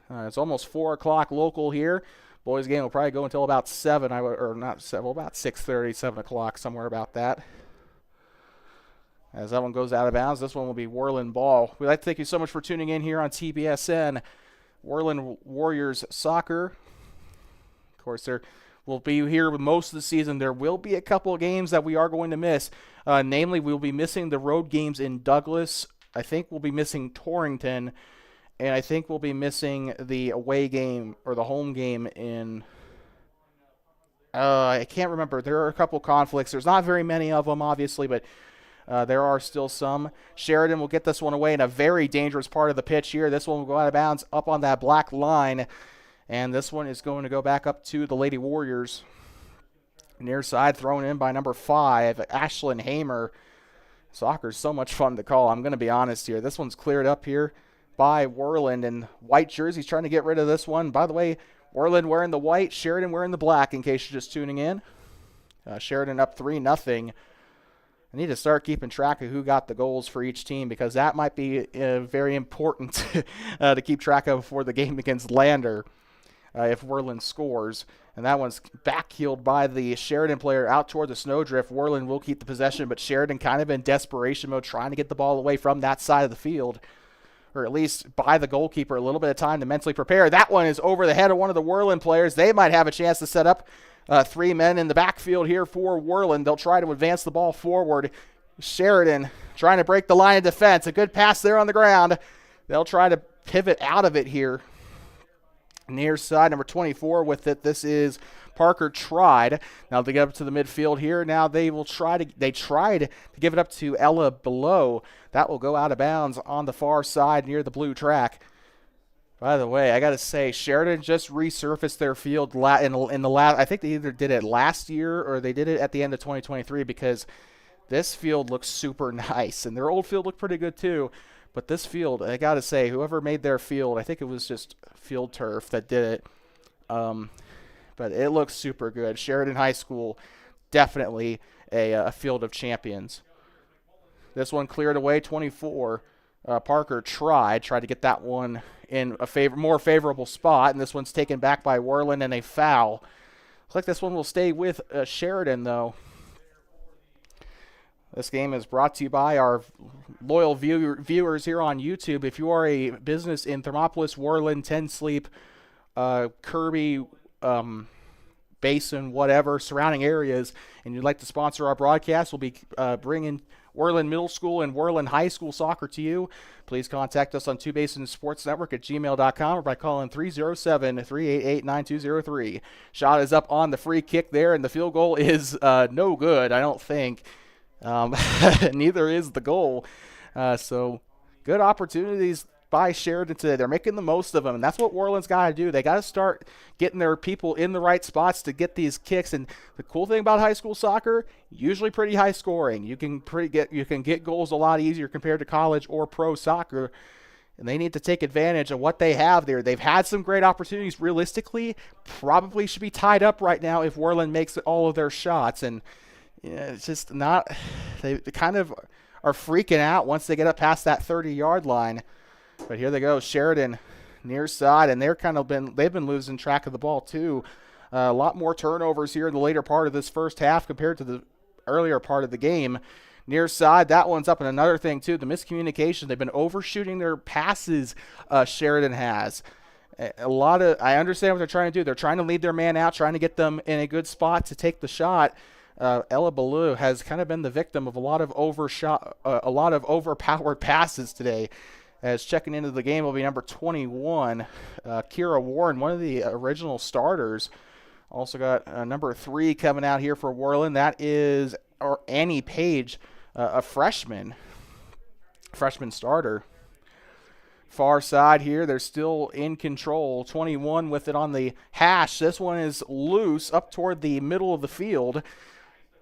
It's almost 4 o'clock local here. Boys' game will probably go until about 7, or not 7, well, about 6:30, 7 o'clock, somewhere about that. As that one goes out of bounds, this one will be Worland ball. We'd like to thank you so much for tuning in here on TBSN. Worland Warriors Soccer. Of course, we'll be here with most of the season. There will be a couple of games that we are going to miss. Namely, we'll be missing the road games in Douglas. I think we'll be missing Torrington. And I think we'll be missing the away game or the home game in... I can't remember. There are a couple conflicts. There's not very many of them, obviously, but there are still some. Sheridan will get this one away in a very dangerous part of the pitch here. This one will go out of bounds up on that black line. And this one is going to go back up to the Lady Warriors. Near side thrown in by number 5, Ashlyn Hamer. Soccer's so much fun to call. I'm going to be honest here. This one's cleared up here by Worland in white jerseys, trying to get rid of this one. By the way, Worland wearing the white, Sheridan wearing the black, in case you're just tuning in. Sheridan up 3-0. I need to start keeping track of who got the goals for each team, because that might be very important to keep track of before the game against Lander. If Worland scores. And that one's backheeled by the Sheridan player out toward the snowdrift. Worland will keep the possession, but Sheridan kind of in desperation mode, trying to get the ball away from that side of the field, or at least buy the goalkeeper a little bit of time to mentally prepare. That one is over the head of one of the Worland players. They might have a chance to set up 3 men in the backfield here for Worland. They'll try to advance the ball forward. Sheridan trying to break the line of defense. A good pass there on the ground. They'll try to pivot out of it here. Near side, number 24 with it. This is Parker Tried. Now they get up to the midfield here. Now they tried to give it up to Ella Below. That will go out of bounds on the far side near the blue track. By the way, I got to say, Sheridan just resurfaced their field in the last. I think they either did it last year or they did it at the end of 2023, because this field looks super nice, and their old field looked pretty good too. But this field, I got to say, whoever made their field, I think it was just Field Turf that did it. But it looks super good. Sheridan High School, definitely a field of champions. This one cleared away, 24. Parker tried to get that one in a more favorable spot, and this one's taken back by Worland, and a foul. Looks like this one will stay with Sheridan, though. This game is brought to you by our loyal viewers here on YouTube. If you are a business in Thermopolis, Worland, Ten Sleep, Kirby, Basin, whatever, surrounding areas, and you'd like to sponsor our broadcast, we'll be bringing Worland Middle School and Worland High School soccer to you. Please contact us on twobasinsportsnetwork@gmail.com or by calling 307-388-9203. Shot is up on the free kick there, and the field goal is no good, I don't think. Neither is the goal. So good opportunities by Sheridan today. They're making the most of them, and that's what Worland's got to do. They got to start getting their people in the right spots to get these kicks. And the cool thing about high school soccer, usually pretty high scoring. You can get goals a lot easier compared to college or pro soccer. And they need to take advantage of what they have there. They've had some great opportunities. Realistically, probably should be tied up right now if Worland makes all of their shots. And it's just not. They kind of are freaking out once they get up past that 30-yard line. But here they go, Sheridan near side, and they've been losing track of the ball too. A lot more turnovers here in the later part of this first half compared to the earlier part of the game. Near side, that one's up, and another thing too, the miscommunication. They've been overshooting their passes. Sheridan has. I understand what they're trying to do. They're trying to lead their man out, trying to get them in a good spot to take the shot. Ella Ballou has kind of been the victim of a lot of overpowered passes today. As checking into the game will be number 21, Kira Warren, one of the original starters. Also got number 3 coming out here for Worland. That is Annie Page, a freshman. freshman starter. Far side here, they're still in control. 21 with it on the hash. This one is loose up toward the middle of the field.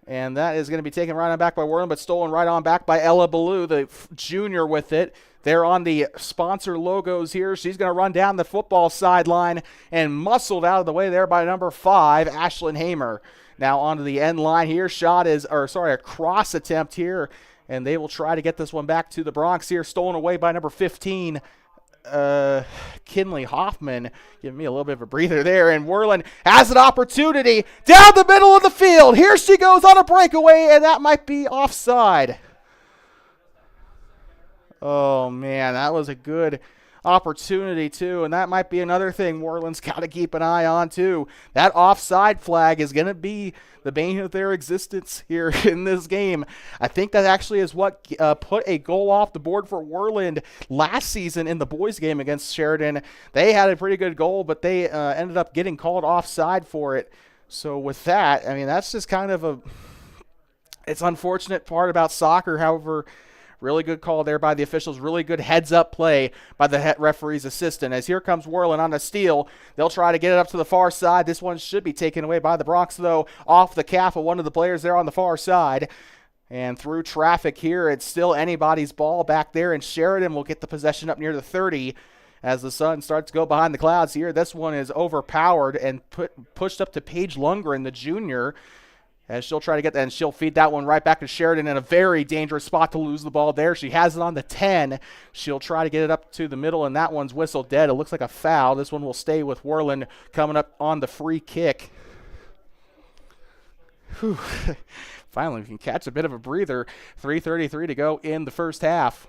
And that is going to be taken right on back by Worland, but stolen right on back by Ella Ballou, the junior with it. They're on the sponsor logos here. She's going to run down the football sideline and muscled out of the way there by number 5, Ashlyn Hamer. Now onto the end line here. A cross attempt here. And they will try to get this one back to the Bronx here. Stolen away by number 15, Kinley Hoffman. Giving me a little bit of a breather there. And Worland has an opportunity down the middle of the field. Here she goes on a breakaway, and that might be offside. Oh, man, that was a good opportunity, too. And that might be another thing Worland's got to keep an eye on, too. That offside flag is going to be the bane of their existence here in this game. I think that actually is what put a goal off the board for Worland last season in the boys game against Sheridan. They had a pretty good goal, but they ended up getting called offside for it. So with that, I mean, that's just kind of it's unfortunate part about soccer. However, really good call there by the officials. Really good heads-up play by the referee's assistant. As here comes Worland on a steal. They'll try to get it up to the far side. This one should be taken away by the Bronx, though, off the calf of one of the players there on the far side. And through traffic here, it's still anybody's ball back there, and Sheridan will get the possession up near the 30 as the sun starts to go behind the clouds here. This one is overpowered and pushed up to Paige Lundgren, the junior, as she'll try to get that, and she'll feed that one right back to Sheridan in a very dangerous spot to lose the ball there. She has it on the 10. She'll try to get it up to the middle, and that one's whistled dead. It looks like a foul. This one will stay with Worland coming up on the free kick. Whew. Finally, we can catch a bit of a breather. 3:33 to go in the first half.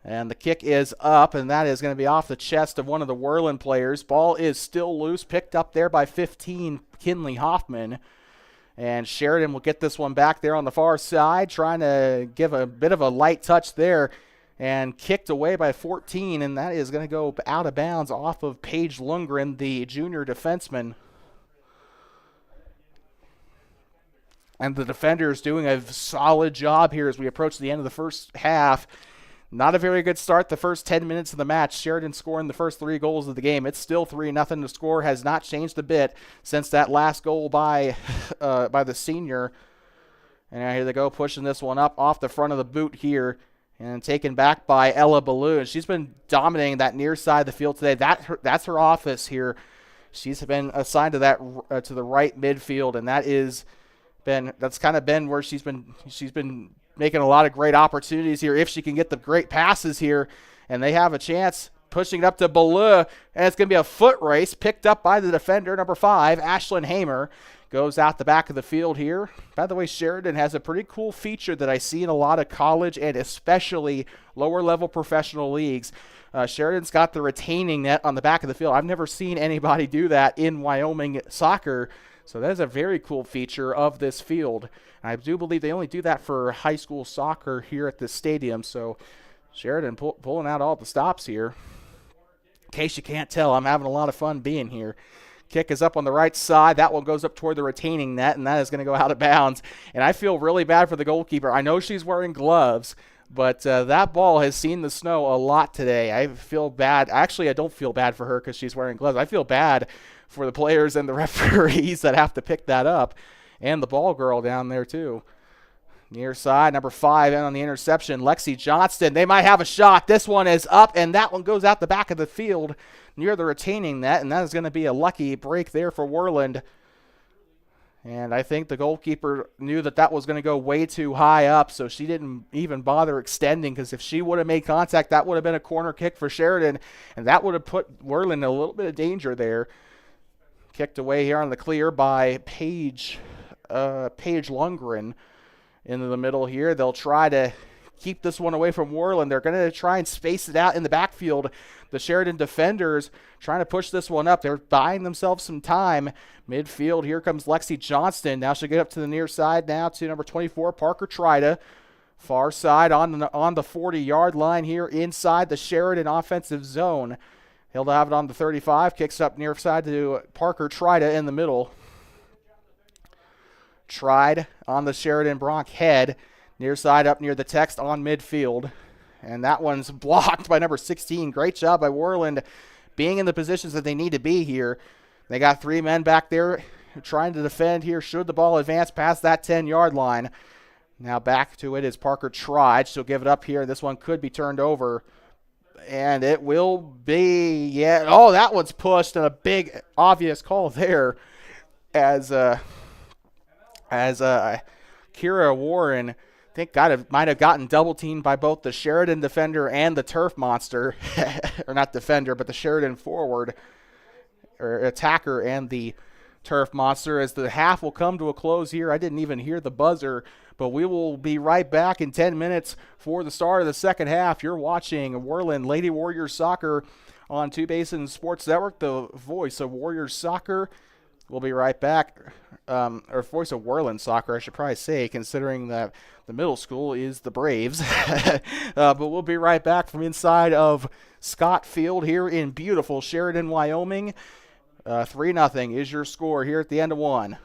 And the kick is up, and that is going to be off the chest of one of the Worland players. Ball is still loose, picked up there by 15, Kinley Hoffman. And Sheridan will get this one back there on the far side, trying to give a bit of a light touch there. And kicked away by 14, and that is going to go out of bounds off of Paige Lundgren, the junior defenseman. And the defenders doing a solid job here as we approach the end of the first half. Not a very good start the first 10 minutes of the match. Sheridan scoring the first 3 goals of the game. It's still 3-0. The score has not changed a bit since that last goal by the senior. And here they go, pushing this one up off the front of the boot here. And taken back by Ella Ballou. And she's been dominating that near side of the field today. That's her office here. She's been assigned to that to the right midfield, and that's kind of been where she's been making a lot of great opportunities here if she can get the great passes here. And they have a chance pushing it up to Ballou, and it's going to be a foot race picked up by the defender, number 5, Ashlyn Hamer. Goes out the back of the field here. By the way, Sheridan has a pretty cool feature that I see in a lot of college and especially lower-level professional leagues. Sheridan's got the retaining net on the back of the field. I've never seen anybody do that in Wyoming soccer. So that is a very cool feature of this field. I do believe they only do that for high school soccer here at this stadium. So Sheridan pulling out all the stops here. In case you can't tell, I'm having a lot of fun being here. Kick is up on the right side. That one goes up toward the retaining net, and that is going to go out of bounds. And I feel really bad for the goalkeeper. I know she's wearing gloves, but that ball has seen the snow a lot today. I feel bad. Actually, I don't feel bad for her because she's wearing gloves. I feel bad for the players and the referees that have to pick that up, and the ball girl down there too. Near side, number 5 in on the interception, Lexi Johnston. They might have a shot. This one is up, and that one goes out the back of the field near the retaining net, and that is going to be a lucky break there for Worland. And I think the goalkeeper knew that was going to go way too high up, so she didn't even bother extending, because if she would have made contact, that would have been a corner kick for Sheridan, and that would have put Worland in a little bit of danger there. Kicked away here on the clear by Paige Lundgren into the middle here. They'll try to keep this one away from Worland. They're going to try and space it out in the backfield. The Sheridan defenders trying to push this one up. They're buying themselves some time. Midfield, here comes Lexi Johnston. Now she'll get up to the near side now to number 24, Parker Trida. Far side on the 40-yard line here inside the Sheridan offensive zone. He'll have it on the 35. Kicks up near side to Parker Trida in the middle. Tried on the Sheridan Bronc head. Near side up near the text on midfield. And that one's blocked by number 16. Great job by Worland being in the positions that they need to be here. They got 3 men back there trying to defend here should the ball advance past that 10-yard line. Now back to it is Parker Tried. She'll give it up here. This one could be turned over. And it will be, yeah. Oh, that one's pushed, and a big obvious call there as Kira Warren, I think, might have gotten double teamed by both the Sheridan defender and the turf monster, or not defender, but the Sheridan forward or attacker and the turf monster. As the half will come to a close here, I didn't even hear the buzzer, but we will be right back in 10 minutes for the start of the second half. You're watching Worland Lady Warriors Soccer on Two Basin Sports Network, the voice of Warriors Soccer. We'll be right back, or voice of Worland Soccer, I should probably say, considering that the middle school is the Braves. But we'll be right back from inside of Scott Field here in beautiful Sheridan, Wyoming. 3-0 is your score here at the end of one.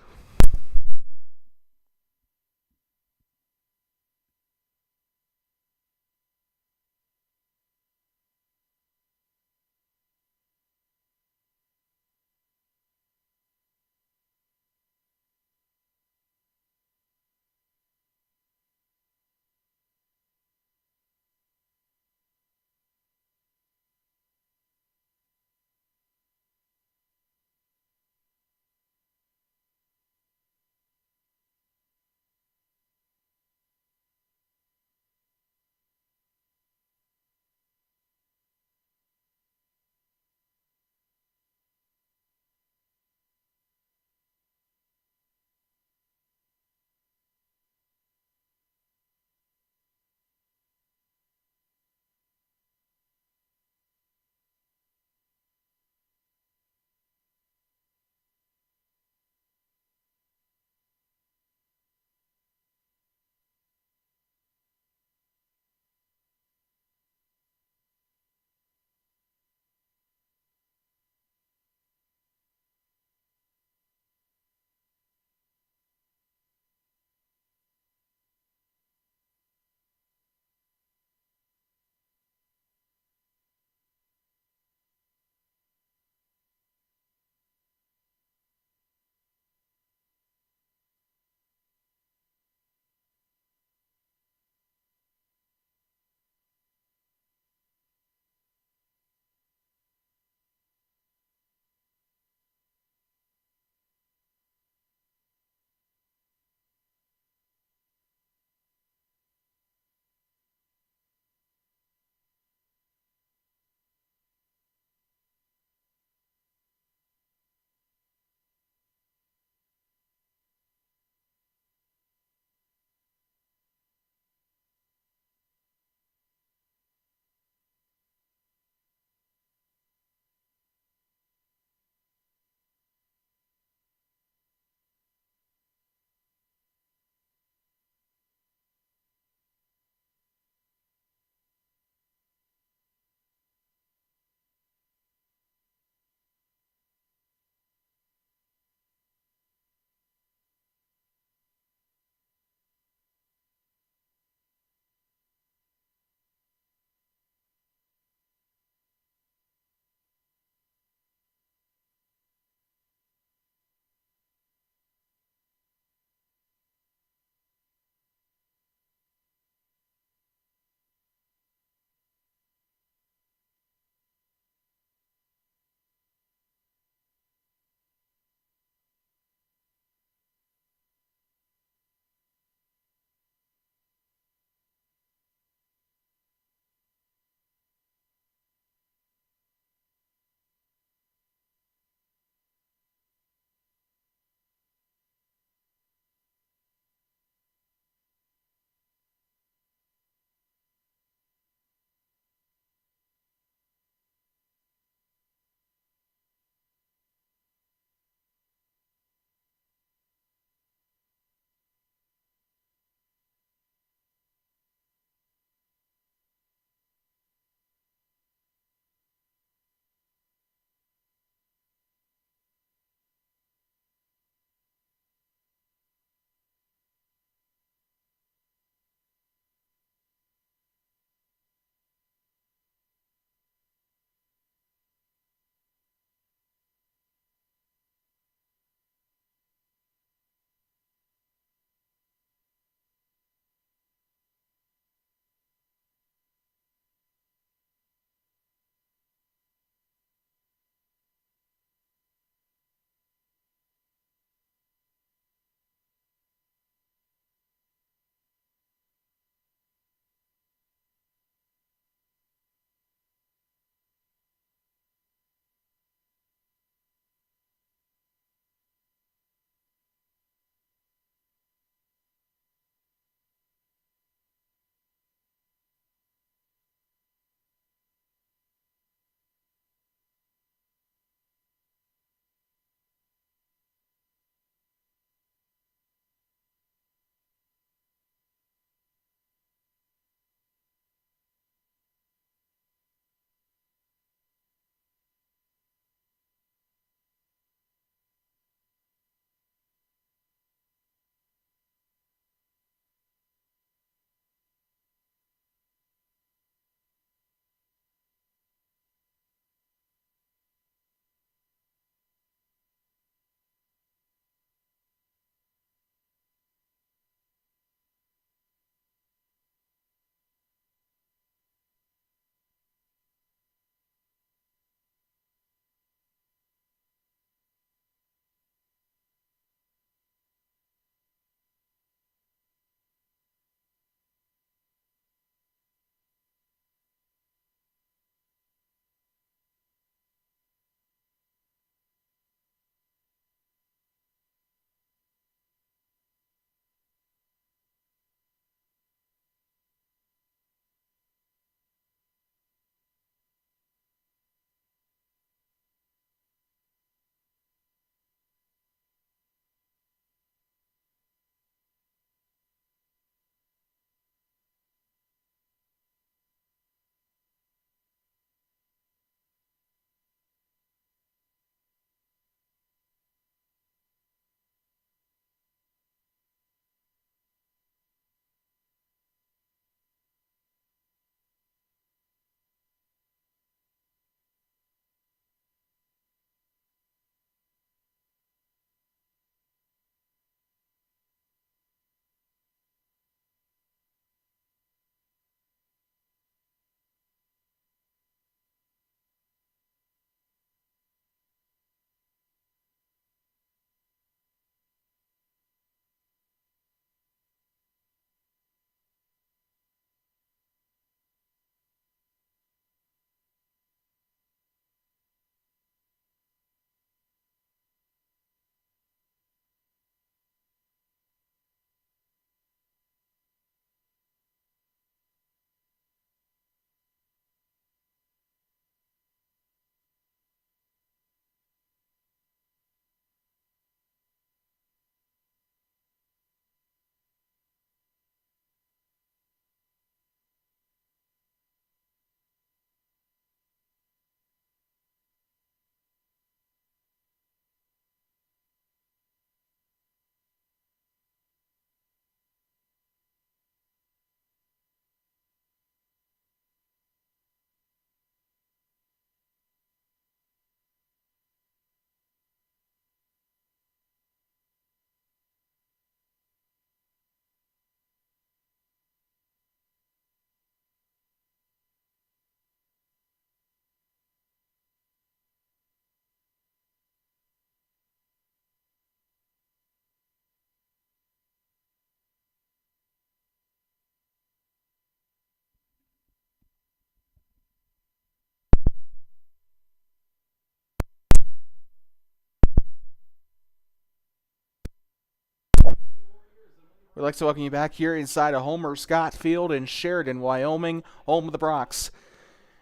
We'd like to welcome you back here inside of Homer Scott Field in Sheridan, Wyoming, home of the Bronx.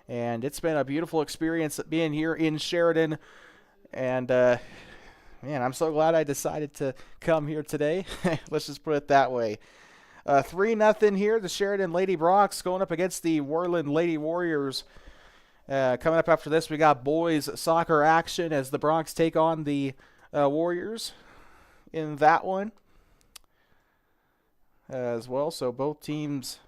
And it's been a beautiful experience being here in Sheridan. And, man, I'm so glad I decided to come here today. Let's just put it that way. 3-0 here, the Sheridan Lady Bronx going up against the Worland Lady Warriors. Coming up after this, we got boys soccer action as the Bronx take on the Warriors in that one as well. So both teams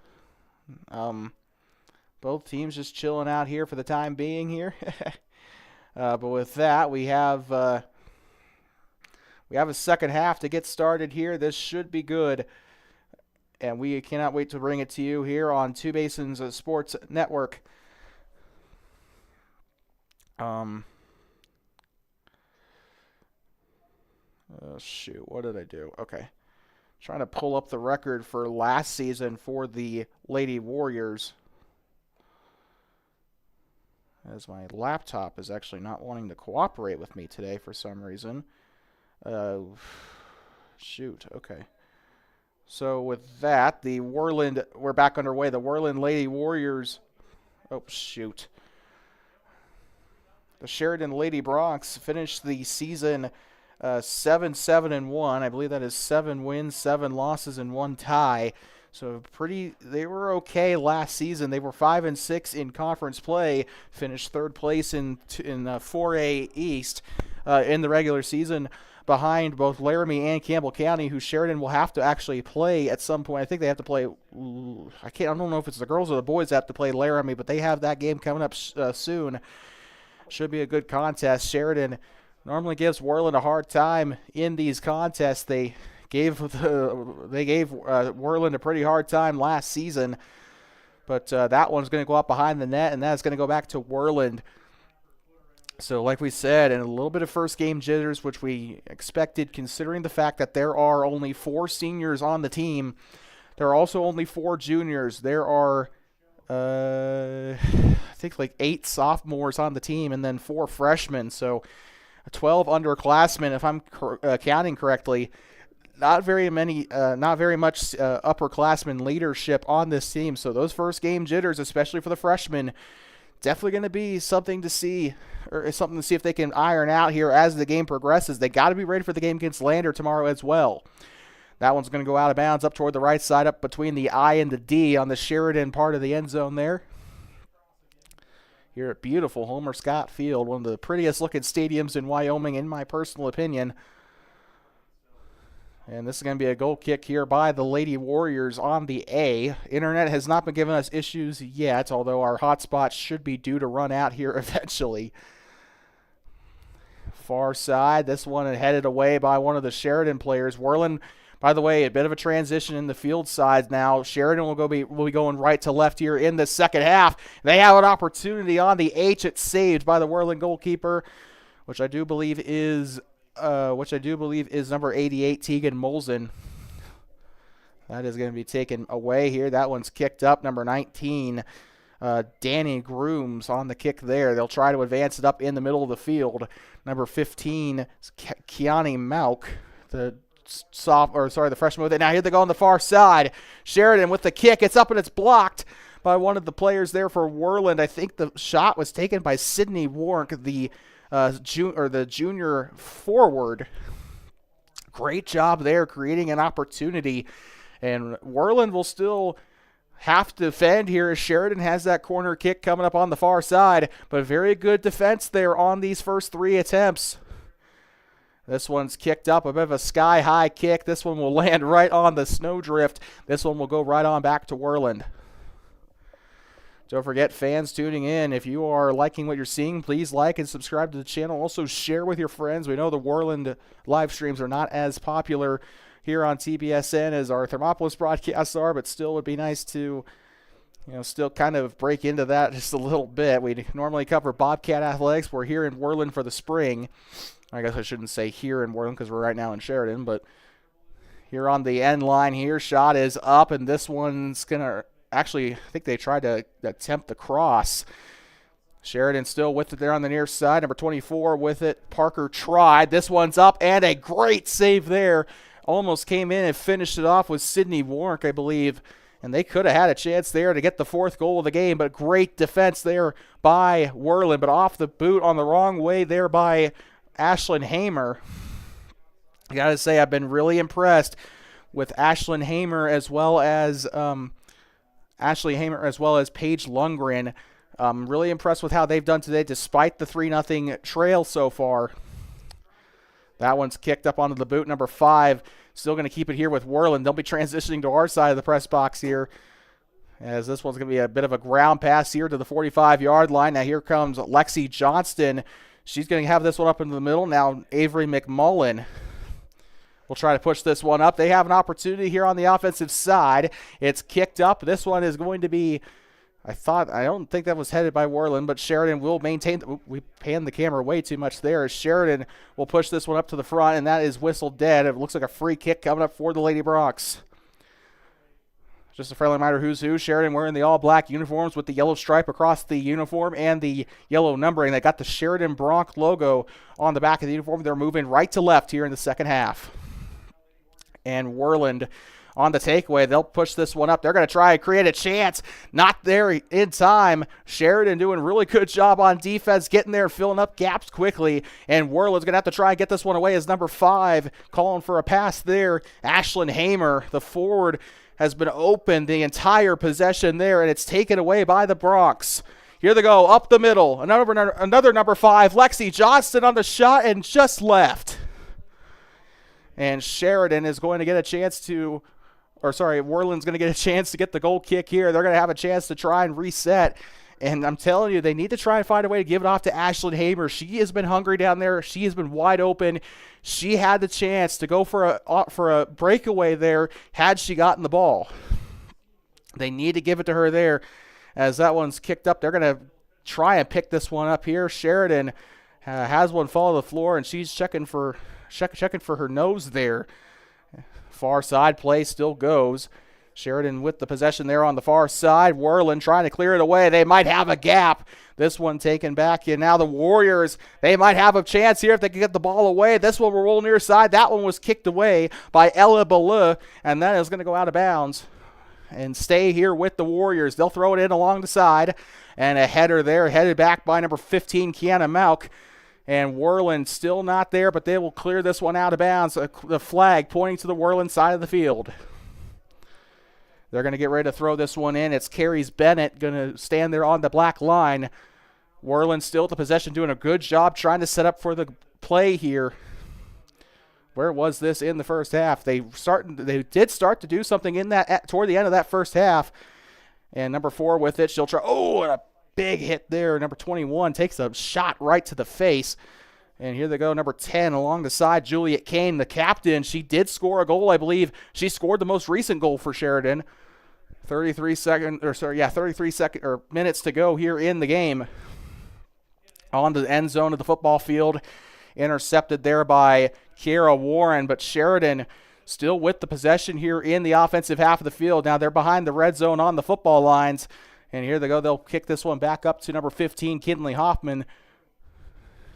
just chilling out here for the time being here. But with that, we have a second half to get started here. This should be good, and we cannot wait to bring it to you here on Two Basins Sports Network. Shoot, what did I do? Okay. Trying to pull up the record for last season for the Lady Warriors, as my laptop is actually not wanting to cooperate with me today for some reason. Shoot, okay. So with that, we're back underway. The Worland Lady Warriors, oh shoot. The Sheridan Lady Bronx finished the season 7-7-1. I believe that is 7 wins, 7 losses, and 1 tie. So they were okay last season. They were 5-6 in conference play, finished third place in 4A East in the regular season, behind both Laramie and Campbell County, who Sheridan will have to actually play at some point. I think they have to play. I don't know if it's the girls or the boys that have to play Laramie, but they have that game coming up soon. Should be a good contest. Sheridan normally gives Worland a hard time in these contests. They gave Worland a pretty hard time last season, but that one's going to go up behind the net, and that's going to go back to Worland. So like we said, and a little bit of first game jitters, which we expected considering the fact that there are only 4 seniors on the team. There are also only 4 juniors. There are I think like 8 sophomores on the team and then 4 freshmen. So 12 underclassmen, if I'm counting correctly. Not very much upperclassmen leadership on this team. So those first game jitters, especially for the freshmen, definitely going to be something to see, or something to see if they can iron out here as the game progresses. They got to be ready for the game against Lander tomorrow as well. That one's going to go out of bounds up toward the right side, up between the I and the D on the Sheridan part of the end zone there. Here at beautiful Homer Scott Field, one of the prettiest looking stadiums in Wyoming, in my personal opinion. And this is going to be a goal kick here by the Lady Warriors on the A. Internet has not been giving us issues yet, although our hotspot should be due to run out here eventually. Far side, this one headed away by one of the Sheridan players. Worland, by the way, a bit of a transition in the field side now. Sheridan will be going right to left here in the second half. They have an opportunity on the H. It's saved by the Worland goalkeeper, which I do believe is number 88, Tegan Molson. That is going to be taken away here. That one's kicked up. Number 19, Danny Grooms on the kick there. They'll try to advance it up in the middle of the field. Number 15, Kiani Malk, the freshman with it. Now here they go on the far side. Sheridan with the kick. It's up and it's blocked by one of the players there for Worland. I think the shot was taken by Sydney Warnk, the junior forward. Great job there creating an opportunity. And Worland will still have to defend here as Sheridan has that corner kick coming up on the far side. But very good defense there on these first 3 attempts. This one's kicked up, a bit of a sky-high kick. This one will land right on the snowdrift. This one will go right on back to Worland. Don't forget, fans tuning in, if you are liking what you're seeing, please like and subscribe to the channel. Also share with your friends. We know the Worland live streams are not as popular here on TBSN as our Thermopolis broadcasts are, but still would be nice to still kind of break into that just a little bit. We normally cover Bobcat athletics. We're here in Worland for the spring. I guess I shouldn't say here in Worland because we're right now in Sheridan, but here on the end line here, shot is up, and this one's going to actually, I think they tried to attempt the cross. Sheridan still with it there on the near side. Number 24 with it. Parker tried. This one's up, and a great save there almost came in and finished it off with Sydney Warwick, I believe. And they could have had a chance there to get the 4th goal of the game, but great defense there by Worland. But off the boot on the wrong way there by Ashlyn Hamer. I got to say, I've been really impressed with Ashlyn Hamer as well as Paige Lundgren. Really impressed with how they've done today despite the 3-0 trail so far. That one's kicked up onto the boot, number 5. Still going to keep it here with Worland. They'll be transitioning to our side of the press box here, as this one's going to be a bit of a ground pass here to the 45-yard line. Now here comes Lexi Johnston. She's going to have this one up into the middle. Now Avery McMullen will try to push this one up. They have an opportunity here on the offensive side. It's kicked up. This one is going to be, I don't think that was headed by Worland, but Sheridan will maintain. We panned the camera way too much there. Sheridan will push this one up to the front, and that is whistled dead. It looks like a free kick coming up for the Lady Broncs. Just a friendly reminder who's who. Sheridan wearing the all-black uniforms with the yellow stripe across the uniform and the yellow numbering. They got the Sheridan Bronc logo on the back of the uniform. They're moving right to left here in the second half. And Worland on the takeaway. They'll push this one up. They're going to try and create a chance. Not there in time. Sheridan doing a really good job on defense, getting there, filling up gaps quickly. And Worland's going to have to try and get this one away as number 5 calling for a pass there. Ashlyn Hamer, the forward, has been open the entire possession there, and it's taken away by the Broncs. Here they go, up the middle. Another number 5, Lexi Johnston on the shot and just left. And Sheridan is going to get a chance to, Worland's going to get a chance to get the goal kick here. They're going to have a chance to try and reset. And I'm telling you, they need to try and find a way to give it off to Ashlyn Hamer. She has been hungry down there. She has been wide open. She had the chance to go for a breakaway there had she gotten the ball. They need to give it to her there as that one's kicked up. They're going to try and pick this one up here. Sheridan has one fall to the floor, and she's checking for her nose there. Far side play still goes. Sheridan with the possession there on the far side. Worland trying to clear it away. They might have a gap. This one taken back. And now the Warriors, they might have a chance here if they can get the ball away. This one will roll near side. That one was kicked away by Ella Ballou, and that is going to go out of bounds and stay here with the Warriors. They'll throw it in along the side. And a header there, headed back by number 15, Kiana Malk. And Worland still not there, but they will clear this one out of bounds. The flag pointing to the Worland side of the field. They're going to get ready to throw this one in. It's Carries Bennett going to stand there on the black line. Worland still at the possession, doing a good job trying to set up for the play here. Where was this in the first half? They did start to do something in that toward the end of that first half. And number 4 with it. She'll try. Oh, and a big hit there. Number 21 takes a shot right to the face. And here they go, number 10 along the side, Juliet Kane, the captain. She did score a goal, I believe. She scored the most recent goal for Sheridan. 33 minutes to go here in the game. On to the end zone of the football field. Intercepted there by Kiara Warren, but Sheridan still with the possession here in the offensive half of the field. Now they're behind the red zone on the football lines. And here they go. They'll kick this one back up to number 15, Kinley Hoffman.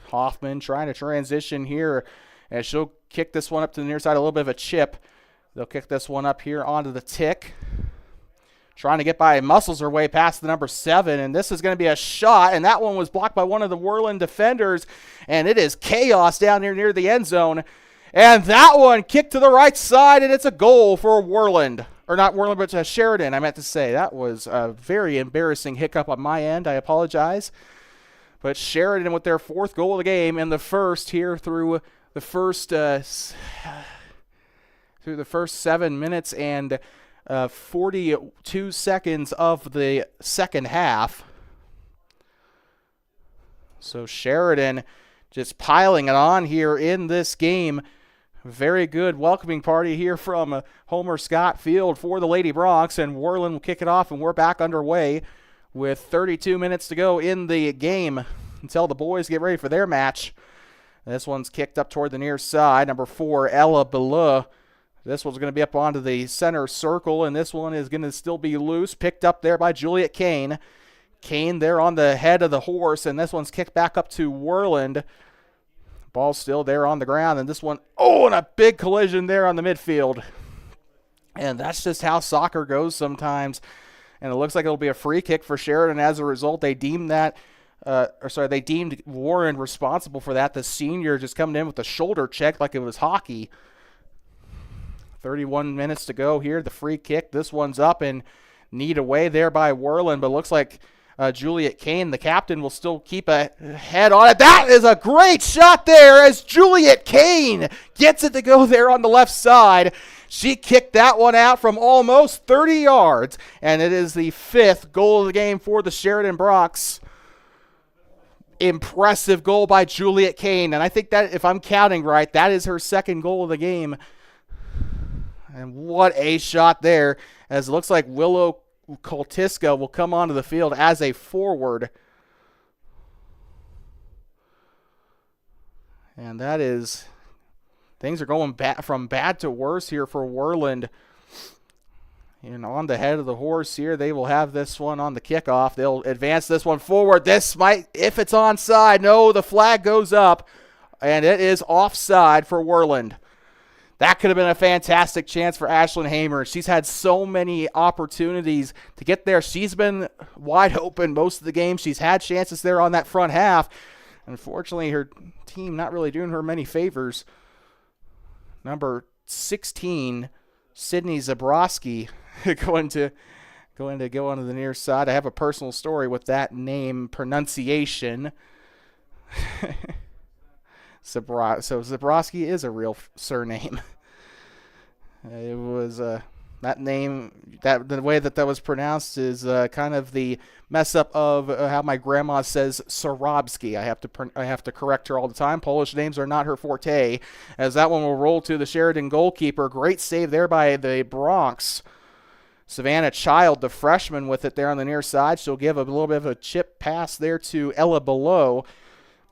Hoffman trying to transition here, and she'll kick this one up to the near side, a little bit of a chip. They'll kick this one up here onto the tick. Trying to get by, muscles her way past the number 7, and this is going to be a shot, and that one was blocked by one of the Worland defenders, and it is chaos down here near the end zone. And that one kicked to the right side, and it's a goal for Worland. Or not Worland, but Sheridan, I meant to say. That was a very embarrassing hiccup on my end. I apologize. But Sheridan with their 4th goal of the game in the first here through the first 7 minutes and 42 seconds of the second half. So Sheridan just piling it on here in this game. Very good welcoming party here from Homer Scott Field for the Lady Broncs, and Worland will kick it off, and we're back underway with 32 minutes to go in the game until the boys get ready for their match. This one's kicked up toward the near side. Number 4, Ella Ballou. This one's going to be up onto the center circle, and this one is going to still be loose. Picked up there by Juliet Kane. Kane there on the head of the horse, and this one's kicked back up to Worland. Ball's still there on the ground, and this one, oh, and a big collision there on the midfield. And that's just how soccer goes sometimes. And it looks like it'll be a free kick for Sheridan. As a result, they deemed they deemed Warren responsible for that. The senior just coming in with a shoulder check like it was hockey. 31 minutes to go here. The free kick. This one's up and kneed away there by Worland, but it looks like Juliet Kane, the captain, will still keep a head on it. That is a great shot there as Juliet Kane gets it to go there on the left side. She kicked that one out from almost 30 yards, and it is the 5th goal of the game for the Sheridan Broncos. Impressive goal by Juliet Kane, and I think that, if I'm counting right, that is her 2nd goal of the game. And what a shot there, as it looks like Willow Koltiska will come onto the field as a forward. And that is... things are going from bad to worse here for Worland. And on the head of the horse here, they will have this one on the kickoff. They'll advance this one forward. This might, if it's onside, no, the flag goes up, and it is offside for Worland. That could have been a fantastic chance for Ashlyn Hamer. She's had so many opportunities to get there. She's been wide open most of the game. She's had chances there on that front half. Unfortunately, her team not really doing her many favors. Number 16, Sydney Zabrowski, going to go onto the near side. I have a personal story with that name pronunciation. So Zabrowski is a real surname. It was that name, that the way that was pronounced is kind of the mess up of how my grandma says Sorobski. I have to correct her all the time. Polish names are not her forte. As that one will roll to the Sheridan goalkeeper. Great save there by the Bronx. Savannah Child, the freshman, with it there on the near side. She'll give a little bit of a chip pass there to Ella Below.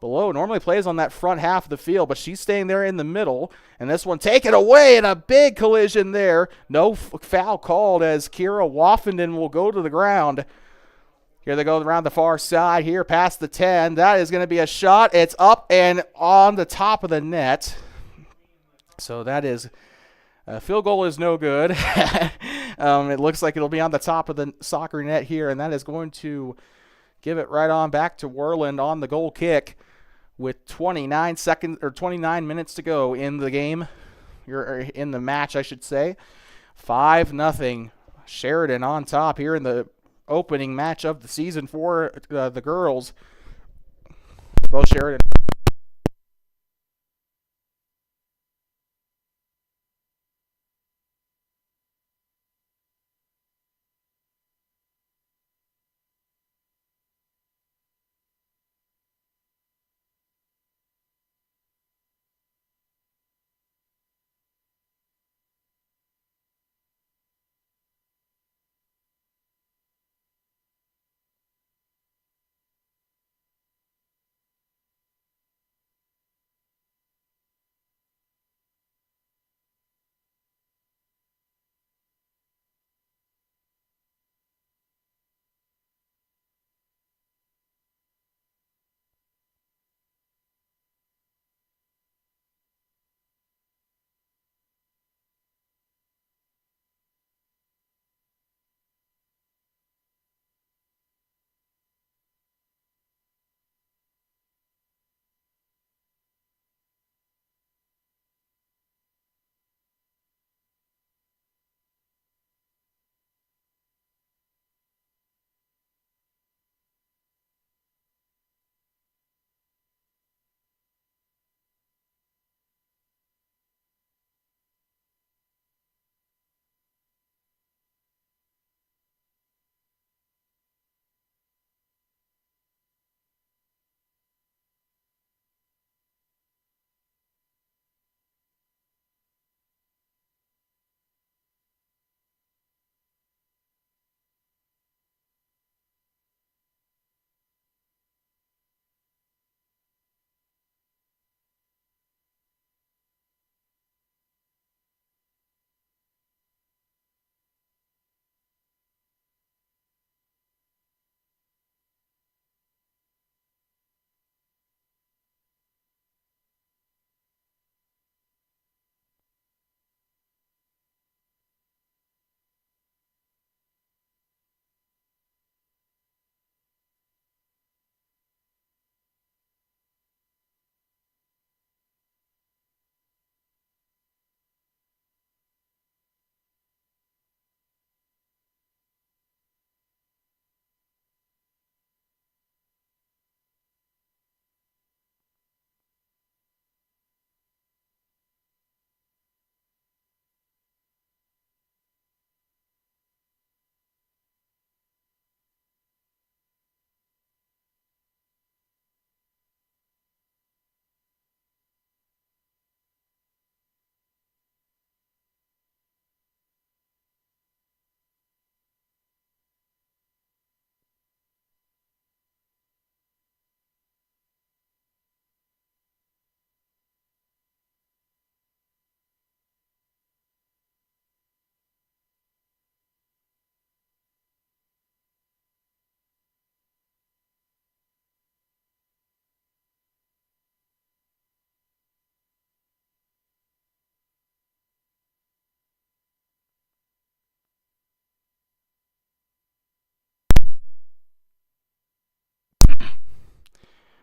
Below normally plays on that front half of the field, but she's staying there in the middle. And this one taken away, and a big collision there. No foul called as Kira Woffenden will go to the ground. Here they go around the far side here past the 10. That is going to be a shot. It's up and on the top of the net. So that is field goal is no good. It looks like it'll be on the top of the soccer net here, and that is going to give it right on back to Worland on the goal kick with 29 minutes to go in the game, or in the match, I should say. 5-0 Sheridan on top here in the opening match of the season for the girls. Both Sheridan.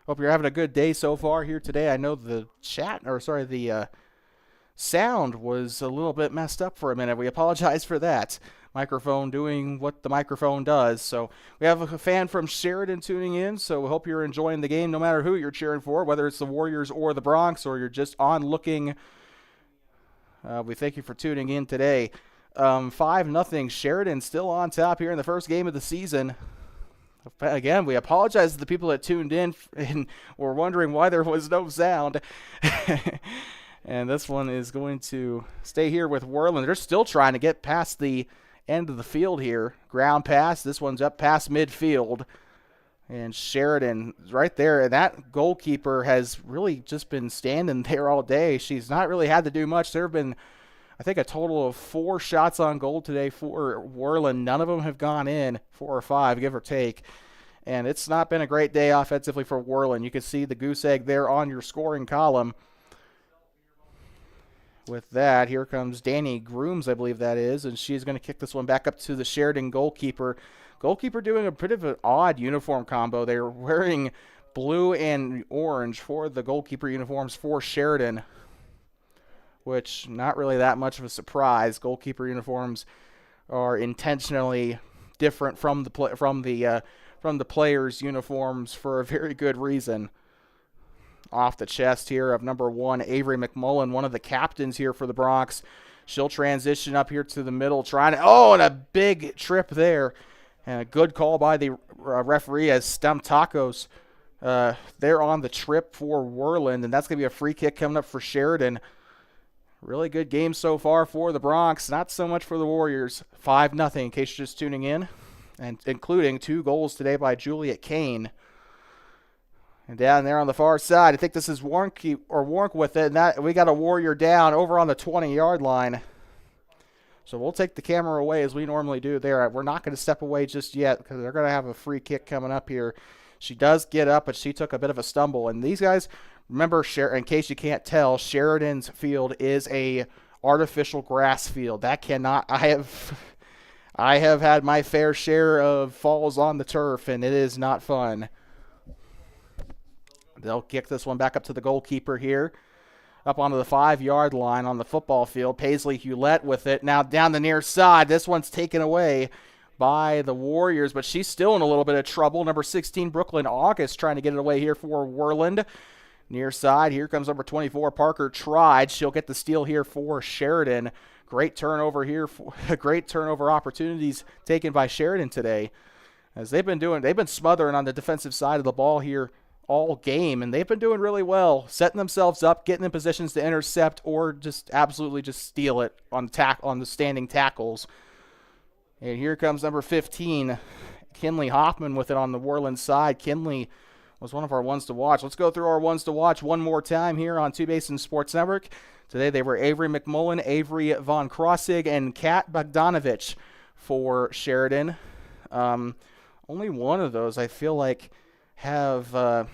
Hope you're having a good day so far here today. I know the sound was a little bit messed up for a minute. We apologize for that. Microphone doing what the microphone does. So we have a fan from Sheridan tuning in, so we hope you're enjoying the game no matter who you're cheering for, whether it's the Warriors or the Bronx, or you're just on looking. We thank you for tuning in today. 5-0. Sheridan still on top here in the first game of the season. Again, we apologize to the people that tuned in and were wondering why there was no sound. And this one is going to stay here with Worland. They're still trying to get past the end of the field here. Ground pass. This one's up past midfield. And Sheridan right there. And that goalkeeper has really just been standing there all day. She's not really had to do much. There have been, I think, a total of 4 shots on goal today for Worland. None of them have gone in, 4 or 5, give or take. And it's not been a great day offensively for Worland. You can see the goose egg there on your scoring column. With that, here comes Danny Grooms, I believe that is, and she's going to kick this one back up to the Sheridan goalkeeper. Goalkeeper doing a bit of an odd uniform combo. They're wearing blue and orange for the goalkeeper uniforms for Sheridan, which not really that much of a surprise. Goalkeeper uniforms are intentionally different from the players' uniforms for a very good reason. Off the chest here of number 1, Avery McMullen, one of the captains here for the Bronx. She'll transition up here to the middle, trying to, and a big trip there. And a good call by the referee as Stamtakos. They're on the trip for Worland, and that's going to be a free kick coming up for Sheridan. Really good game so far for the Bronx, not so much for the Warriors. 5-0 in case you're just tuning in, and including 2 goals today by Juliet Kane. And down there on the far side, I think this is Warnk with it, and that we got a Warrior down over on the 20-yard line. So we'll take the camera away as we normally do there. We're not going to step away just yet because they're going to have a free kick coming up here. She does get up, but she took a bit of a stumble. And these guys, remember, in case you can't tell, Sheridan's field is a artificial grass field. That cannot. I have had my fair share of falls on the turf, and it is not fun. They'll kick this one back up to the goalkeeper here. Up onto the 5-yard line on the football field. Paisley Hewlett with it. Now down the near side. This one's taken away by the Warriors, but she's still in a little bit of trouble. Number 16, Brooklyn August, trying to get it away here for Worland. Near side. Here comes number 24, Parker Tried. She'll get the steal here for Sheridan. Great turnover here. Great turnover opportunities taken by Sheridan today. As they've been smothering on the defensive side of the ball here all game, and they've been doing really well, setting themselves up, getting in positions to intercept, or just absolutely just steal it on the standing tackles. And here comes number 15, Kinley Hoffman with it on the Worland side. Kinley was one of our ones to watch. Let's go through our ones to watch one more time here on Two Basin Sports Network. Today they were Avery McMullen, Avery Von Krossig, and Kat Bogdanovich for Sheridan. Only one of those I feel like have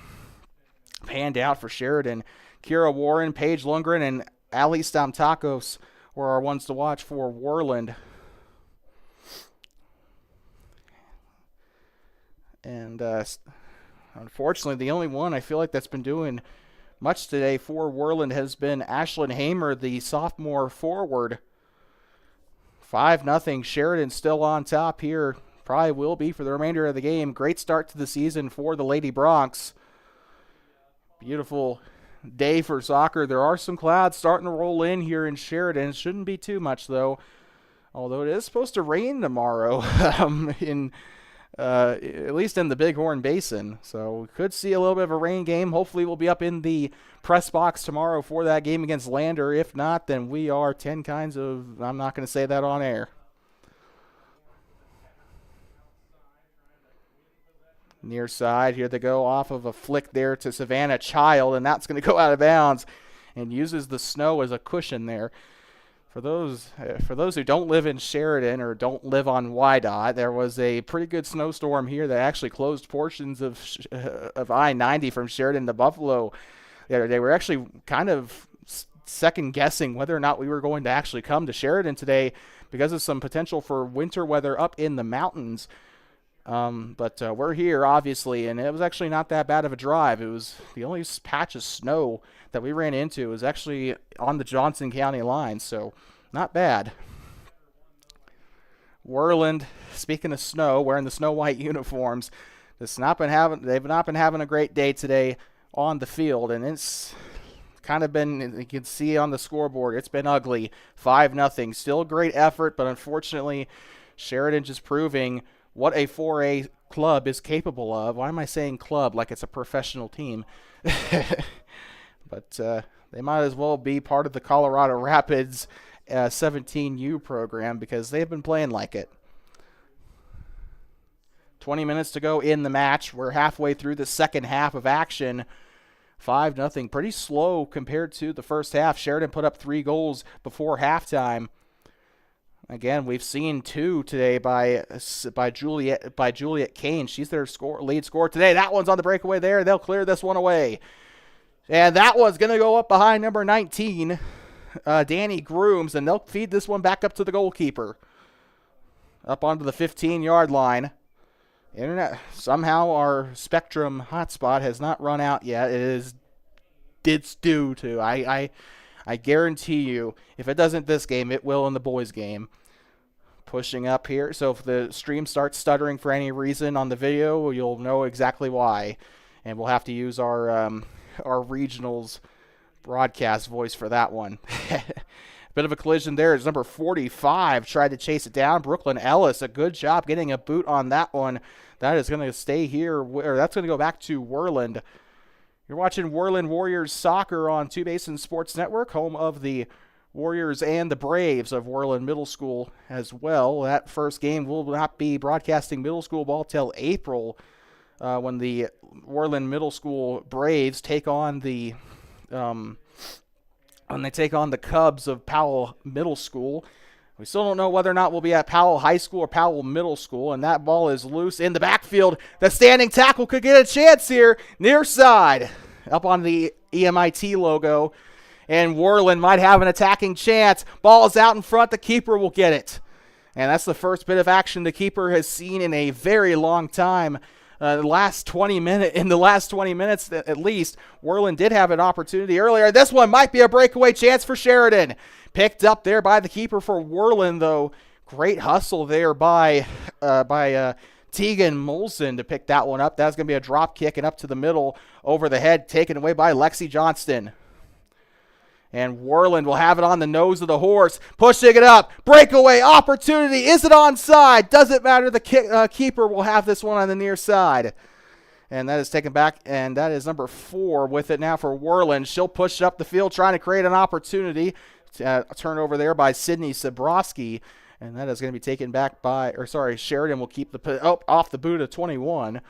panned out for Sheridan. Kira Warren, Paige Lundgren, and Ali Stamtakos were our ones to watch for Worland. And unfortunately, the only one I feel like that's been doing much today for Worland has been Ashlyn Hamer, the sophomore forward. 5-0. Sheridan still on top here. Probably will be for the remainder of the game. Great start to the season for the Lady Bronx. Beautiful day for soccer. There are some clouds starting to roll in here in Sheridan. It shouldn't be too much, though. Although it is supposed to rain tomorrow, at least in the Bighorn Basin. So we could see a little bit of a rain game. Hopefully we'll be up in the press box tomorrow for that game against Lander. If not, then we are 10 kinds of, I'm not going to say that on air. Near side, here they go off of a flick there to Savannah Child, and that's going to go out of bounds and uses the snow as a cushion there. For those who don't live in Sheridan or don't live on Wyandotte, there was a pretty good snowstorm here that actually closed portions of I-90 from Sheridan to Buffalo. They were actually kind of second-guessing whether or not we were going to actually come to Sheridan today because of some potential for winter weather up in the mountains. But we're here, obviously, and it was actually not that bad of a drive. It was the only patch of snow that we ran into was actually on the Johnson County line, so not bad. Worland, speaking of snow, wearing the snow-white uniforms, they've not been having a great day today on the field, and it's kind of been, you can see on the scoreboard, it's been ugly. 5-0. Still a great effort, but unfortunately, Sheridan just proving what a 4A club is capable of. Why am I saying club like it's a professional team? But they might as well be part of the Colorado Rapids 17U program because they've been playing like it. 20 minutes to go in the match. We're halfway through the second half of action. 5-0. Pretty slow compared to the first half. Sheridan put up 3 goals before halftime. Again, we've seen 2 today by Juliet Kane. She's their lead scorer today. That one's on the breakaway there. They'll clear this one away. And that one's going to go up behind number 19, Danny Grooms, and they'll feed this one back up to the goalkeeper. Up onto the 15-yard line. Internet, somehow our Spectrum hotspot has not run out yet. It's due to. I guarantee you, if it doesn't this game, it will in the boys' game. Pushing up here. So if the stream starts stuttering for any reason on the video, you'll know exactly why. And we'll have to use our regionals broadcast voice for that one. Bit of a collision there as number 45 tried to chase it down. Brooklyn Ellis, a good job getting a boot on that one. That is going to stay here, or that's going to go back to Worland. You're watching Worland Warriors soccer on Two Basin Sports Network, home of the Warriors and the Braves of Worland Middle School as well. That first game will not be broadcasting middle school ball till April when the Worland Middle School Braves take on the Cubs of Powell Middle School. We still don't know whether or not we'll be at Powell High School or Powell Middle School, and that ball is loose in the backfield. The standing tackle could get a chance here, near side, up on the EMIT logo, and Worland might have an attacking chance. Ball is out in front. The keeper will get it, and that's the first bit of action the keeper has seen in a very long time. In the last 20 minutes at least, Worland did have an opportunity earlier. This one might be a breakaway chance for Sheridan. Picked up there by the keeper for Worland, though. Great hustle there by Tegan Molson to pick that one up. That's going to be a drop kick and up to the middle over the head, taken away by Lexi Johnston. And Worland will have it on the nose of the horse. Pushing it up. Breakaway opportunity. Is it onside? Doesn't matter. The keeper will have this one on the near side. And that is taken back. And that is number 4 with it now for Worland. She'll push it up the field trying to create an opportunity. Turnover there by Sydney Sabrowski. And that is going to be taken back by, Sheridan will keep off the boot of 21.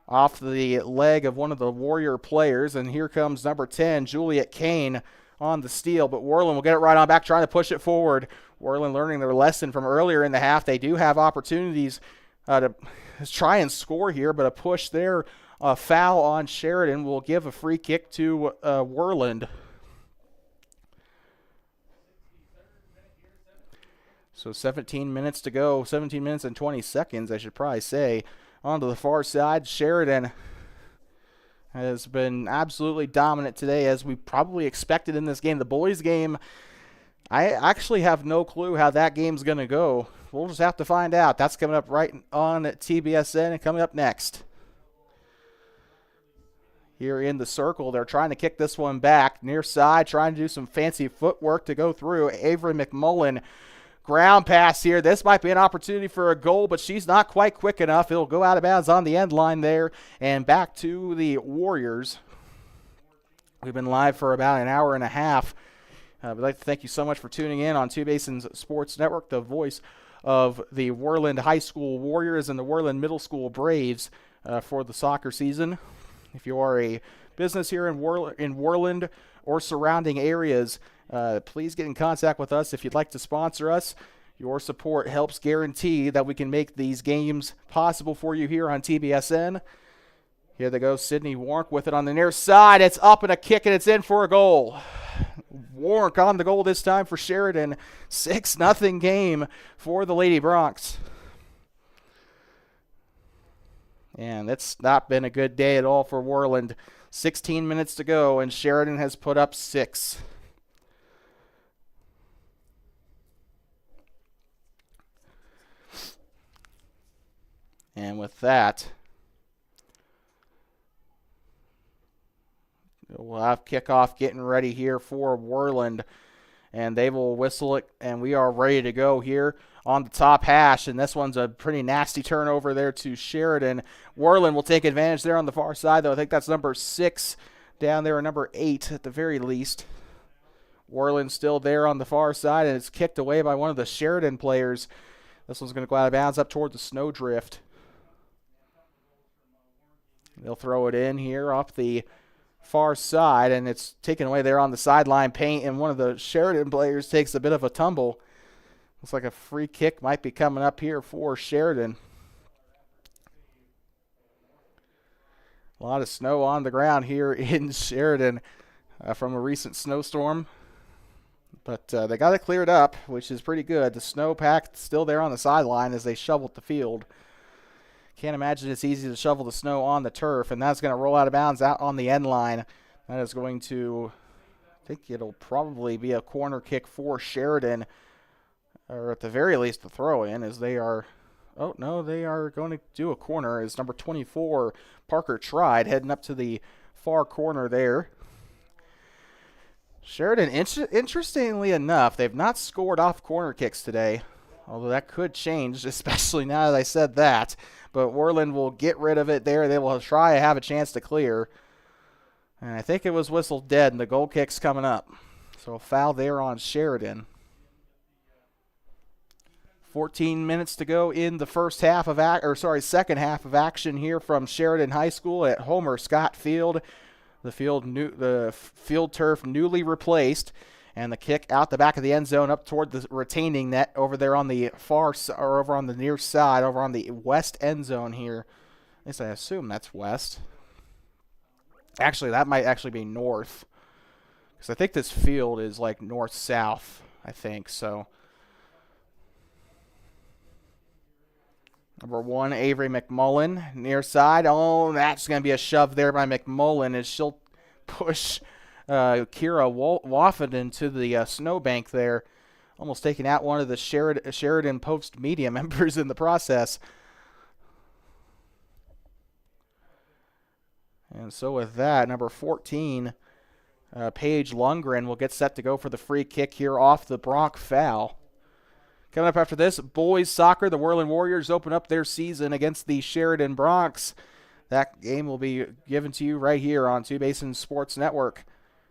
Off the leg of one of the Warrior players. And here comes number 10, Juliet Kane, on the steal, but Worland will get it right on back, trying to push it forward. Worland learning their lesson from earlier in the half. They do have opportunities to try and score here, but a push there, a foul on Sheridan will give a free kick to Worland. So 17 minutes to go, 17 minutes and 20 seconds, I should probably say. On to the far side, Sheridan has been absolutely dominant today, as we probably expected in this game. The boys' game, I actually have no clue how that game's going to go. We'll just have to find out. That's coming up right on at TBSN and coming up next. Here in the circle, they're trying to kick this one back. Near side, trying to do some fancy footwork to go through. Avery McMullen, ground pass here. This might be an opportunity for a goal, but she's not quite quick enough. It'll go out of bounds on the end line there, and back to the Warriors. We've been live for about an hour and a half. We'd like to thank you so much for tuning in on Two Basins Sports Network, the voice of the Worland High School Warriors and the Worland Middle School Braves for the soccer season. If you are a business here in Worland or surrounding areas, please get in contact with us if you'd like to sponsor us. Your support helps guarantee that we can make these games possible for you here on TBSN. Here they go, Sydney Warnk with it on the near side. It's up and a kick, and it's in for a goal. Warnk on the goal this time for Sheridan. 6-0 game for the Lady Broncs. And it's not been a good day at all for Worland. 16 minutes to go, and Sheridan has put up 6. And with that, we'll have kickoff getting ready here for Worland, and they will whistle it, and we are ready to go here on the top hash, and this one's a pretty nasty turnover there to Sheridan. Worland will take advantage there on the far side, though. I think that's number 6 down there, or number 8 at the very least. Worland still there on the far side, and it's kicked away by one of the Sheridan players. This one's going to go out of bounds up toward the snowdrift. They'll throw it in here off the far side, and it's taken away there on the sideline paint, and one of the Sheridan players takes a bit of a tumble. Looks like a free kick might be coming up here for Sheridan. A lot of snow on the ground here in Sheridan from a recent snowstorm, but they got it cleared up, which is pretty good. The snow packed still there on the sideline as they shoveled the field. Can't imagine it's easy to shovel the snow on the turf, and that's going to roll out of bounds out on the end line. That is going to, I think it'll probably be a corner kick for Sheridan, or at the very least the throw-in, as they are, oh no, they are going to do a corner as number 24, Parker Tried, heading up to the far corner there. Sheridan, interestingly enough, they've not scored off corner kicks today, although that could change, especially now that I said that. But Worland will get rid of it there. They will try to have a chance to clear. And I think it was whistled dead, and the goal kick's coming up. So a foul there on Sheridan. 14 minutes to go in the second half of action here from Sheridan High School at Homer Scott Field. The field turf newly replaced, and the kick out the back of the end zone up toward the retaining net over there on the over on the near side, over on the west end zone here. At least I assume that's west. Actually, that might actually be north, because I think this field is like north-south, I think, so. Number 1, Avery McMullen, near side. Oh, that's going to be a shove there by McMullen as she'll push Kira Wofford into the snowbank there, almost taking out one of the Sheridan Post media members in the process. And so with that, number 14, Paige Lundgren will get set to go for the free kick here off the Bronc foul. Coming up after this, boys soccer, the Worland Warriors open up their season against the Sheridan Broncs. That game will be given to you right here on Two Basin Sports Network,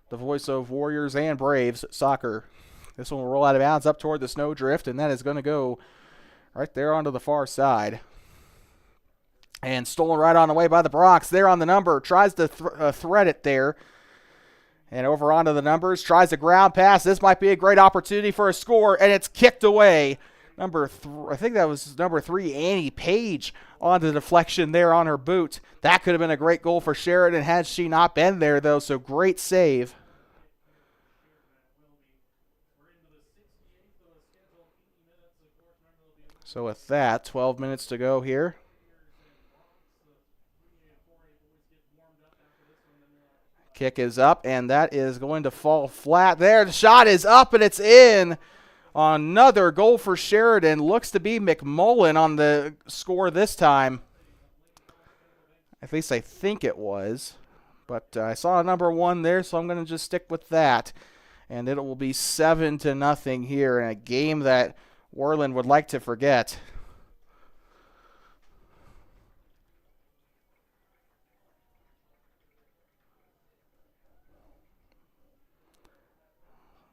the voice of Warriors and Braves soccer. This one will roll out of bounds up toward the snowdrift, and that is going to go right there onto the far side. And stolen right on the way by the Broncs. There on the number, tries to thread it there. And over onto the numbers, tries a ground pass. This might be a great opportunity for a score, and it's kicked away. I think that was number 3, Annie Page, on the deflection there on her boot. That could have been a great goal for Sheridan had she not been there, though, so great save. So with that, 12 minutes to go here. Kick is up, and that is going to fall flat there. The shot is up, and it's in. Another goal for Sheridan. Looks to be McMullen on the score this time. At least I think it was. But I saw number 1 there, so I'm going to just stick with that. And it will be 7-0 here in a game that Worland would like to forget.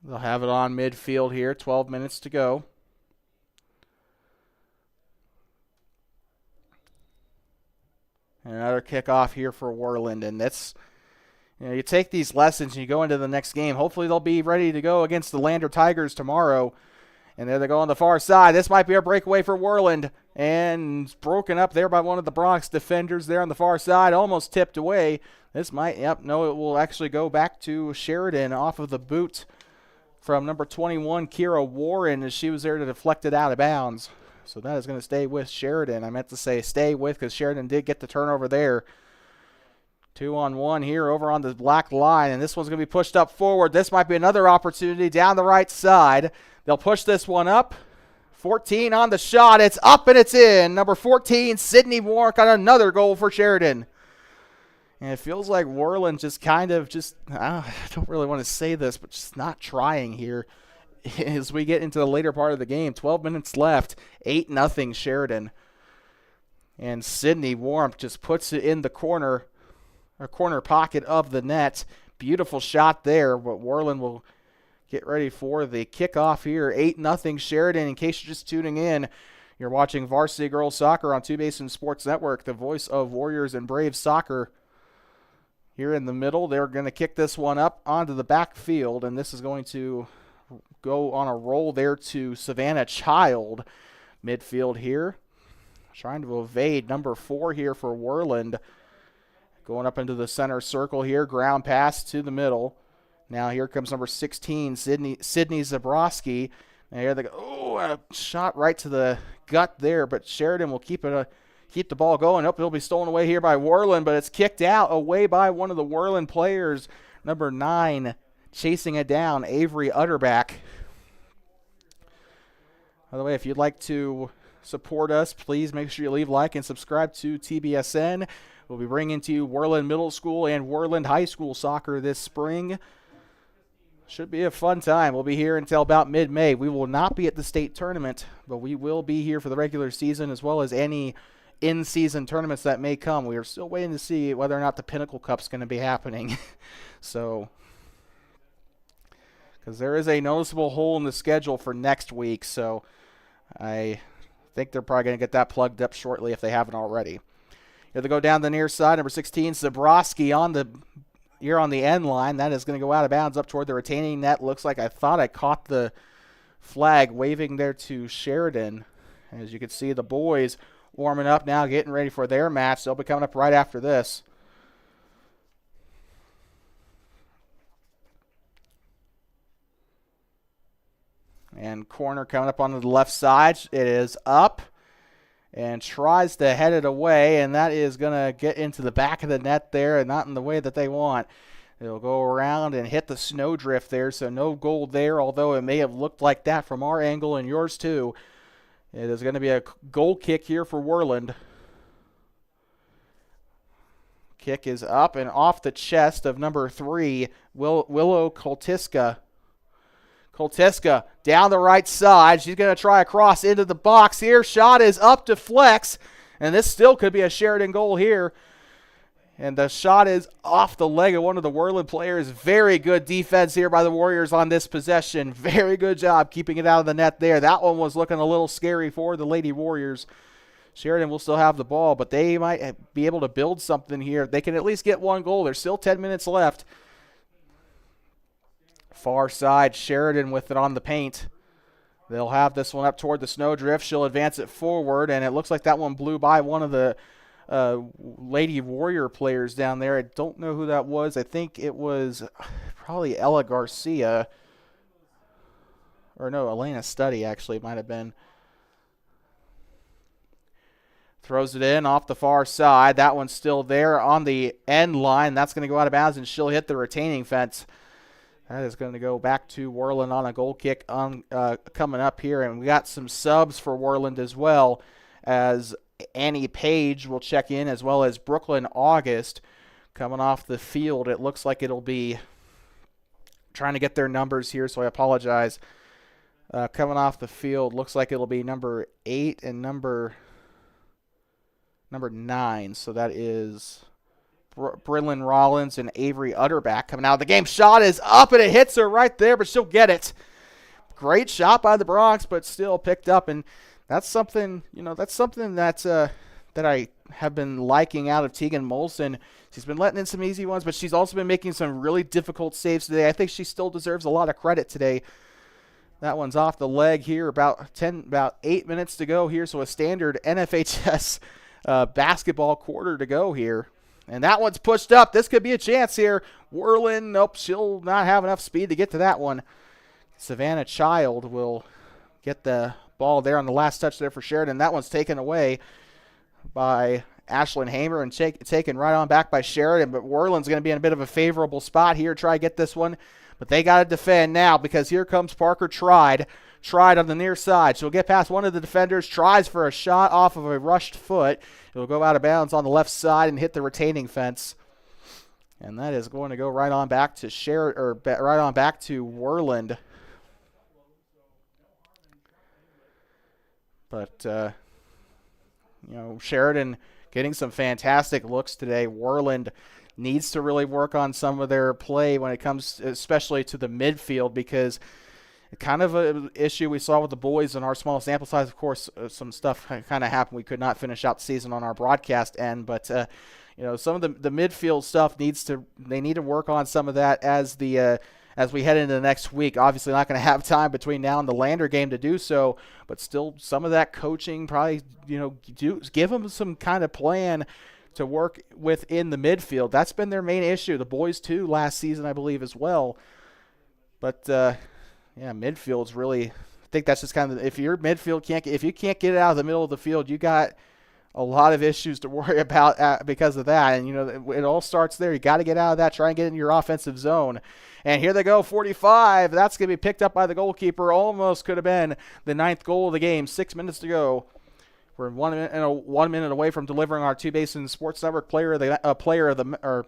They'll have it on midfield here, 12 minutes to go. And another kickoff here for Worland, and that's, you take these lessons and you go into the next game. Hopefully they'll be ready to go against the Lander Tigers tomorrow. And there they go on the far side. This might be a breakaway for Worland, and broken up there by one of the Bronx defenders there on the far side, almost tipped away. This might, it will actually go back to Sheridan off of the boot from number 21, Kira Warren, as she was there to deflect it out of bounds. So that is going to stay with Sheridan. I meant to say stay with because Sheridan did get the turnover there. 2-on-1 here over on the black line, and this one's going to be pushed up forward. This might be another opportunity down the right side. They'll push this one up. 14 on the shot. It's up and it's in. Number 14, Sydney Warwick on another goal for Sheridan. And it feels like Worland just kind of I don't really want to say this, but just not trying here as we get into the later part of the game. 12 minutes left. 8-0 Sheridan. And Sydney Warwick just puts it in the corner pocket of the net. Beautiful shot there, but Worland will get ready for the kickoff here. 8-0 Sheridan. In case you're just tuning in, you're watching Varsity Girls Soccer on Two Basin Sports Network, the voice of Warriors and Braves soccer. Here in the middle, they're going to kick this one up onto the backfield, and this is going to go on a roll there to Savannah Child. Midfield here. Trying to evade number 4 here for Worland. Going up into the center circle here. Ground pass to the middle. Now here comes number 16, Sydney Zabrowski. And here they go. Oh, a shot right to the gut there, but Sheridan will keep the ball going. It'll be stolen away here by Worland, but it's kicked out away by one of the Worland players. Number 9, chasing it down, Avery Utterback. By the way, if you'd like to support us, please make sure you leave a like and subscribe to TBSN. We'll be bringing to you Worland Middle School and Worland High School soccer this spring. Should be a fun time. We'll be here until about mid-May. We will not be at the state tournament, but we will be here for the regular season as well as any in-season tournaments that may come. We are still waiting to see whether or not the Pinnacle Cup's going to be happening. So, because there is a noticeable hole in the schedule for next week, so I think they're probably going to get that plugged up shortly if they haven't already. Here they go down the near side. Number 16, Zabrowski on the end line. That is going to go out of bounds up toward the retaining net. Looks like I thought I caught the flag waving there to Sheridan. As you can see, the boys warming up now, getting ready for their match. They'll be coming up right after this. And corner coming up onto the left side. It is up and tries to head it away, and that is going to get into the back of the net there and not in the way that they want. It'll go around and hit the snowdrift there, so no goal there, although it may have looked like that from our angle and yours too. It is going to be a goal kick here for Worland. Kick is up and off the chest of number 3, Willow Koltiska. Koltiska down the right side. She's going to try a cross into the box here. Shot is up to Flex, and this still could be a Sheridan goal here. And the shot is off the leg of one of the Worland players. Very good defense here by the Warriors on this possession. Very good job keeping it out of the net there. That one was looking a little scary for the Lady Warriors. Sheridan will still have the ball, but they might be able to build something here. They can at least get one goal. There's still 10 minutes left. Far side, Sheridan with it on the paint. They'll have this one up toward the snowdrift. She'll advance it forward, and it looks like that one blew by one of the Lady Warrior players down there. I don't know who that was. I think it was probably Ella Garcia. Or no, Elena Studdy actually might have been. Throws it in off the far side. That one's still there on the end line. That's going to go out of bounds, and she'll hit the retaining fence. That is going to go back to Worland on a goal kick coming up here. And we got some subs for Worland as well, as Annie Page will check in, as well as Brooklyn August coming off the field. It looks like it'll be trying to get their numbers here, so I apologize. Coming off the field, looks like it'll be number 8 and number 9. So that is Brynlyn Rollins and Avery Utterback coming out of the game. Shot is up, and it hits her right there, but she'll get it. Great shot by the Bronx, but still picked up, and that's something, that I have been liking out of Tegan Molson. She's been letting in some easy ones, but she's also been making some really difficult saves today. I think she still deserves a lot of credit today. That one's off the leg here, about 8 minutes to go here, so a standard NFHS basketball quarter to go here. And that one's pushed up. This could be a chance here. Worland, nope, she'll not have enough speed to get to that one. Savannah Child will get the ball there on the last touch there for Sheridan. That one's taken away by Ashlyn Hamer and taken right on back by Sheridan. But Worland's going to be in a bit of a favorable spot here. Try to get this one. But they got to defend now because here comes Parker Tried on the near side. She'll get past one of the defenders, tries for a shot off of a rushed foot. It'll go out of bounds on the left side and hit the retaining fence. And that is going to go right on back to right on back to Worland. But Sheridan getting some fantastic looks today. Worland needs to really work on some of their play when it comes especially to the midfield, because kind of an issue we saw with the boys in our small sample size. Of course, some stuff kind of happened. We could not finish out the season on our broadcast end, but some of the midfield stuff they need to work on some of that as we head into the next week. Obviously not going to have time between now and the Lander game to do so, but still some of that coaching probably, give them some kind of plan to work within the midfield. That's been their main issue. The boys too last season, I believe, as well. But midfield's really, I think that's just kind of, if your midfield if you can't get it out of the middle of the field, you got a lot of issues to worry about because of that. And, it all starts there. You got to get out of that, try and get into your offensive zone. And here they go, 45. That's going to be picked up by the goalkeeper. Almost could have been the 9th goal of the game. 6 minutes to go. We're 1 minute away from delivering our Two Basin Sports Network I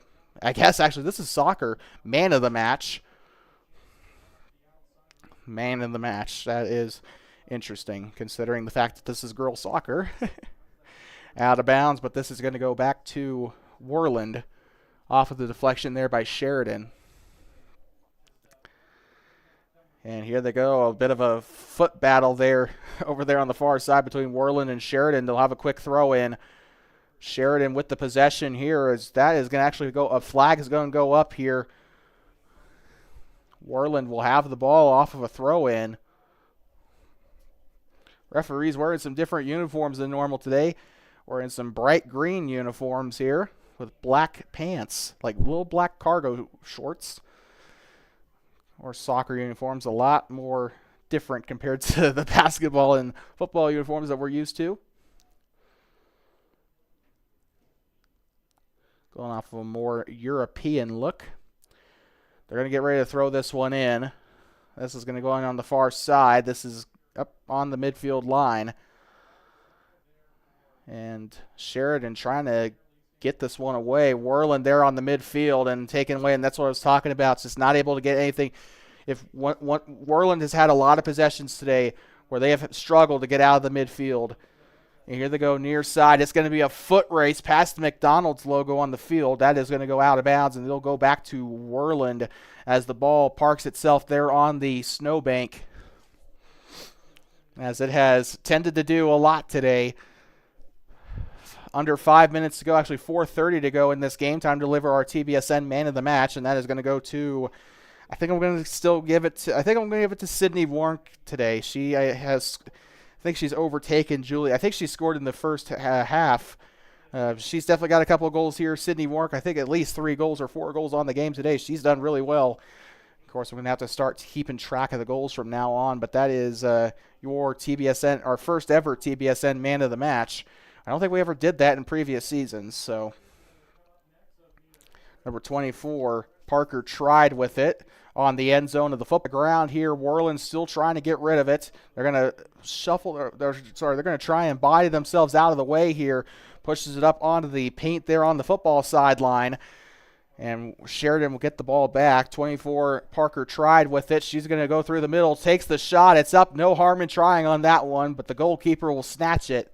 guess actually this is soccer, man of the match. Man of the match. That is interesting considering the fact that this is girls soccer. Out of bounds, but this is going to go back to Worland off of the deflection there by Sheridan. And here they go, a bit of a foot battle there over there on the far side between Worland and Sheridan. They'll have a quick throw in. Sheridan with the possession here, as that is going to actually go, a flag is going to go up here. Worland will have the ball off of a throw in. Referees wearing some different uniforms than normal today. We're in some bright green uniforms here with black pants, like little black cargo shorts. Or soccer uniforms, a lot more different compared to the basketball and football uniforms that we're used to. Going off of a more European look. They're going to get ready to throw this one in. This is going to go on the far side. This is up on the midfield line. And Sheridan trying to get this one away. Worland there on the midfield and taken away, and that's what I was talking about. It's just not able to get anything. If Worland has had a lot of possessions today where they have struggled to get out of the midfield. And here they go near side. It's going to be a foot race past the McDonald's logo on the field. That is going to go out of bounds, and they'll go back to Worland as the ball parks itself there on the snowbank, as it has tended to do a lot today. Under 5 minutes to go, actually 4:30 to go in this game. Time to deliver our TBSN man of the match, and that is going to go to, I think I'm going to give it to Sydney Warnk today. She has, I think she's overtaken Julie. I think she scored in the first half. She's definitely got a couple of goals here. Sydney Warnk, I think at least 3 goals or 4 goals on the game today. She's done really well. Of course, we're going to have to start keeping track of the goals from now on, but that is your TBSN, our first ever TBSN man of the match. I don't think we ever did that in previous seasons. So number 24, Parker Tried with it on the end zone of the football ground here. Worland still trying to get rid of it. They're going to they're going to try and body themselves out of the way here. Pushes it up onto the paint there on the football sideline. And Sheridan will get the ball back. 24, Parker Tried with it. She's going to go through the middle, takes the shot. It's up. No harm in trying on that one, but the goalkeeper will snatch it.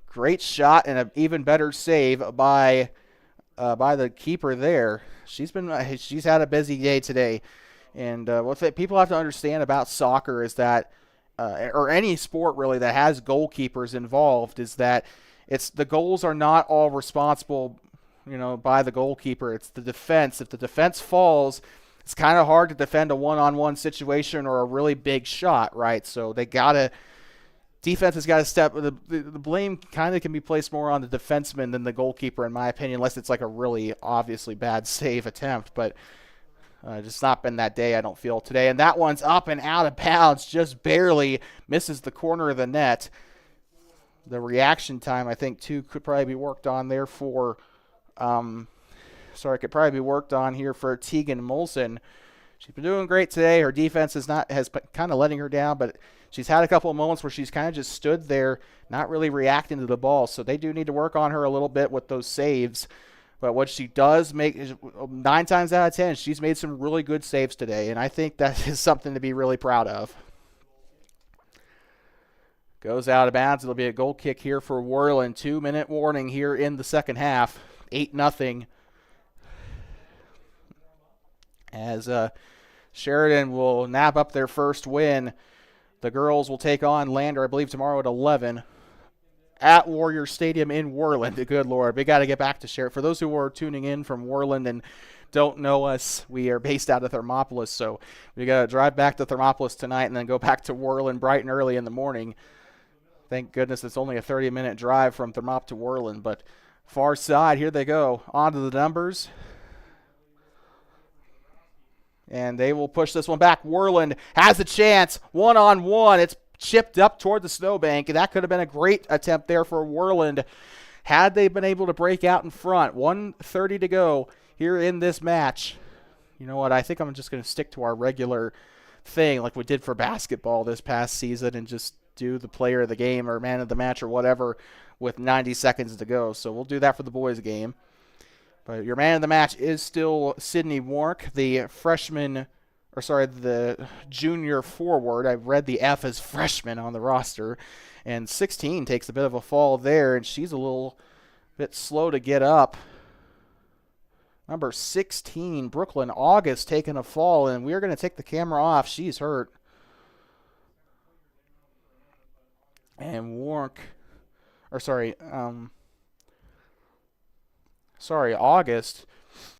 Great shot and an even better save by the keeper there. She's had a busy day today, and what people have to understand about soccer is that, or any sport really that has goalkeepers involved, is that the goals are not all responsible, by the goalkeeper. It's the defense. If the defense falls, it's kind of hard to defend a one-on-one situation or a really big shot, right? So defense has got to step. The blame kind of can be placed more on the defenseman than the goalkeeper, in my opinion, unless it's like a really obviously bad save attempt. But Just not been that day, I don't feel, today. And that one's up and out of bounds, just barely misses the corner of the net. The reaction time, I think, too, could probably be worked on there for, could probably be worked on here for Tegan Molson. She's been doing great today. Her defense has been kind of letting her down, but she's had a couple of moments where she's kind of just stood there, not really reacting to the ball. So they do need to work on her a little bit with those saves. But what she does make is 9 times out of 10, she's made some really good saves today, and I think that is something to be really proud of. Goes out of bounds. It'll be a goal kick here for Worland. 2-minute warning here in the second half. 8-0. As Sheridan will nab up their first win. The girls will take on Lander, I believe, tomorrow at 11 at Warrior Stadium in Worland. Good Lord. We got to get back to Sheridan. For those who are tuning in from Worland and don't know us, we are based out of Thermopolis, so we got to drive back to Thermopolis tonight and then go back to Worland bright and early in the morning. Thank goodness it's only a 30-minute drive from Thermop to Worland, but far side, here they go. On to the numbers. And they will push this one back. Worland has a chance. One-on-one. It's chipped up toward the snowbank. That could have been a great attempt there for Worland had they been able to break out in front. 1:30 to go here in this match. You know what? I think I'm just going to stick to our regular thing like we did for basketball this past season and just do the player of the game or man of the match or whatever with 90 seconds to go. So we'll do that for the boys' game. But your man of the match is still Sydney Wark, the junior forward. I read the F as freshman on the roster. And 16 takes a bit of a fall there, and she's a little bit slow to get up. Number 16, Brooklyn August, taking a fall, and we're going to take the camera off. She's hurt. And August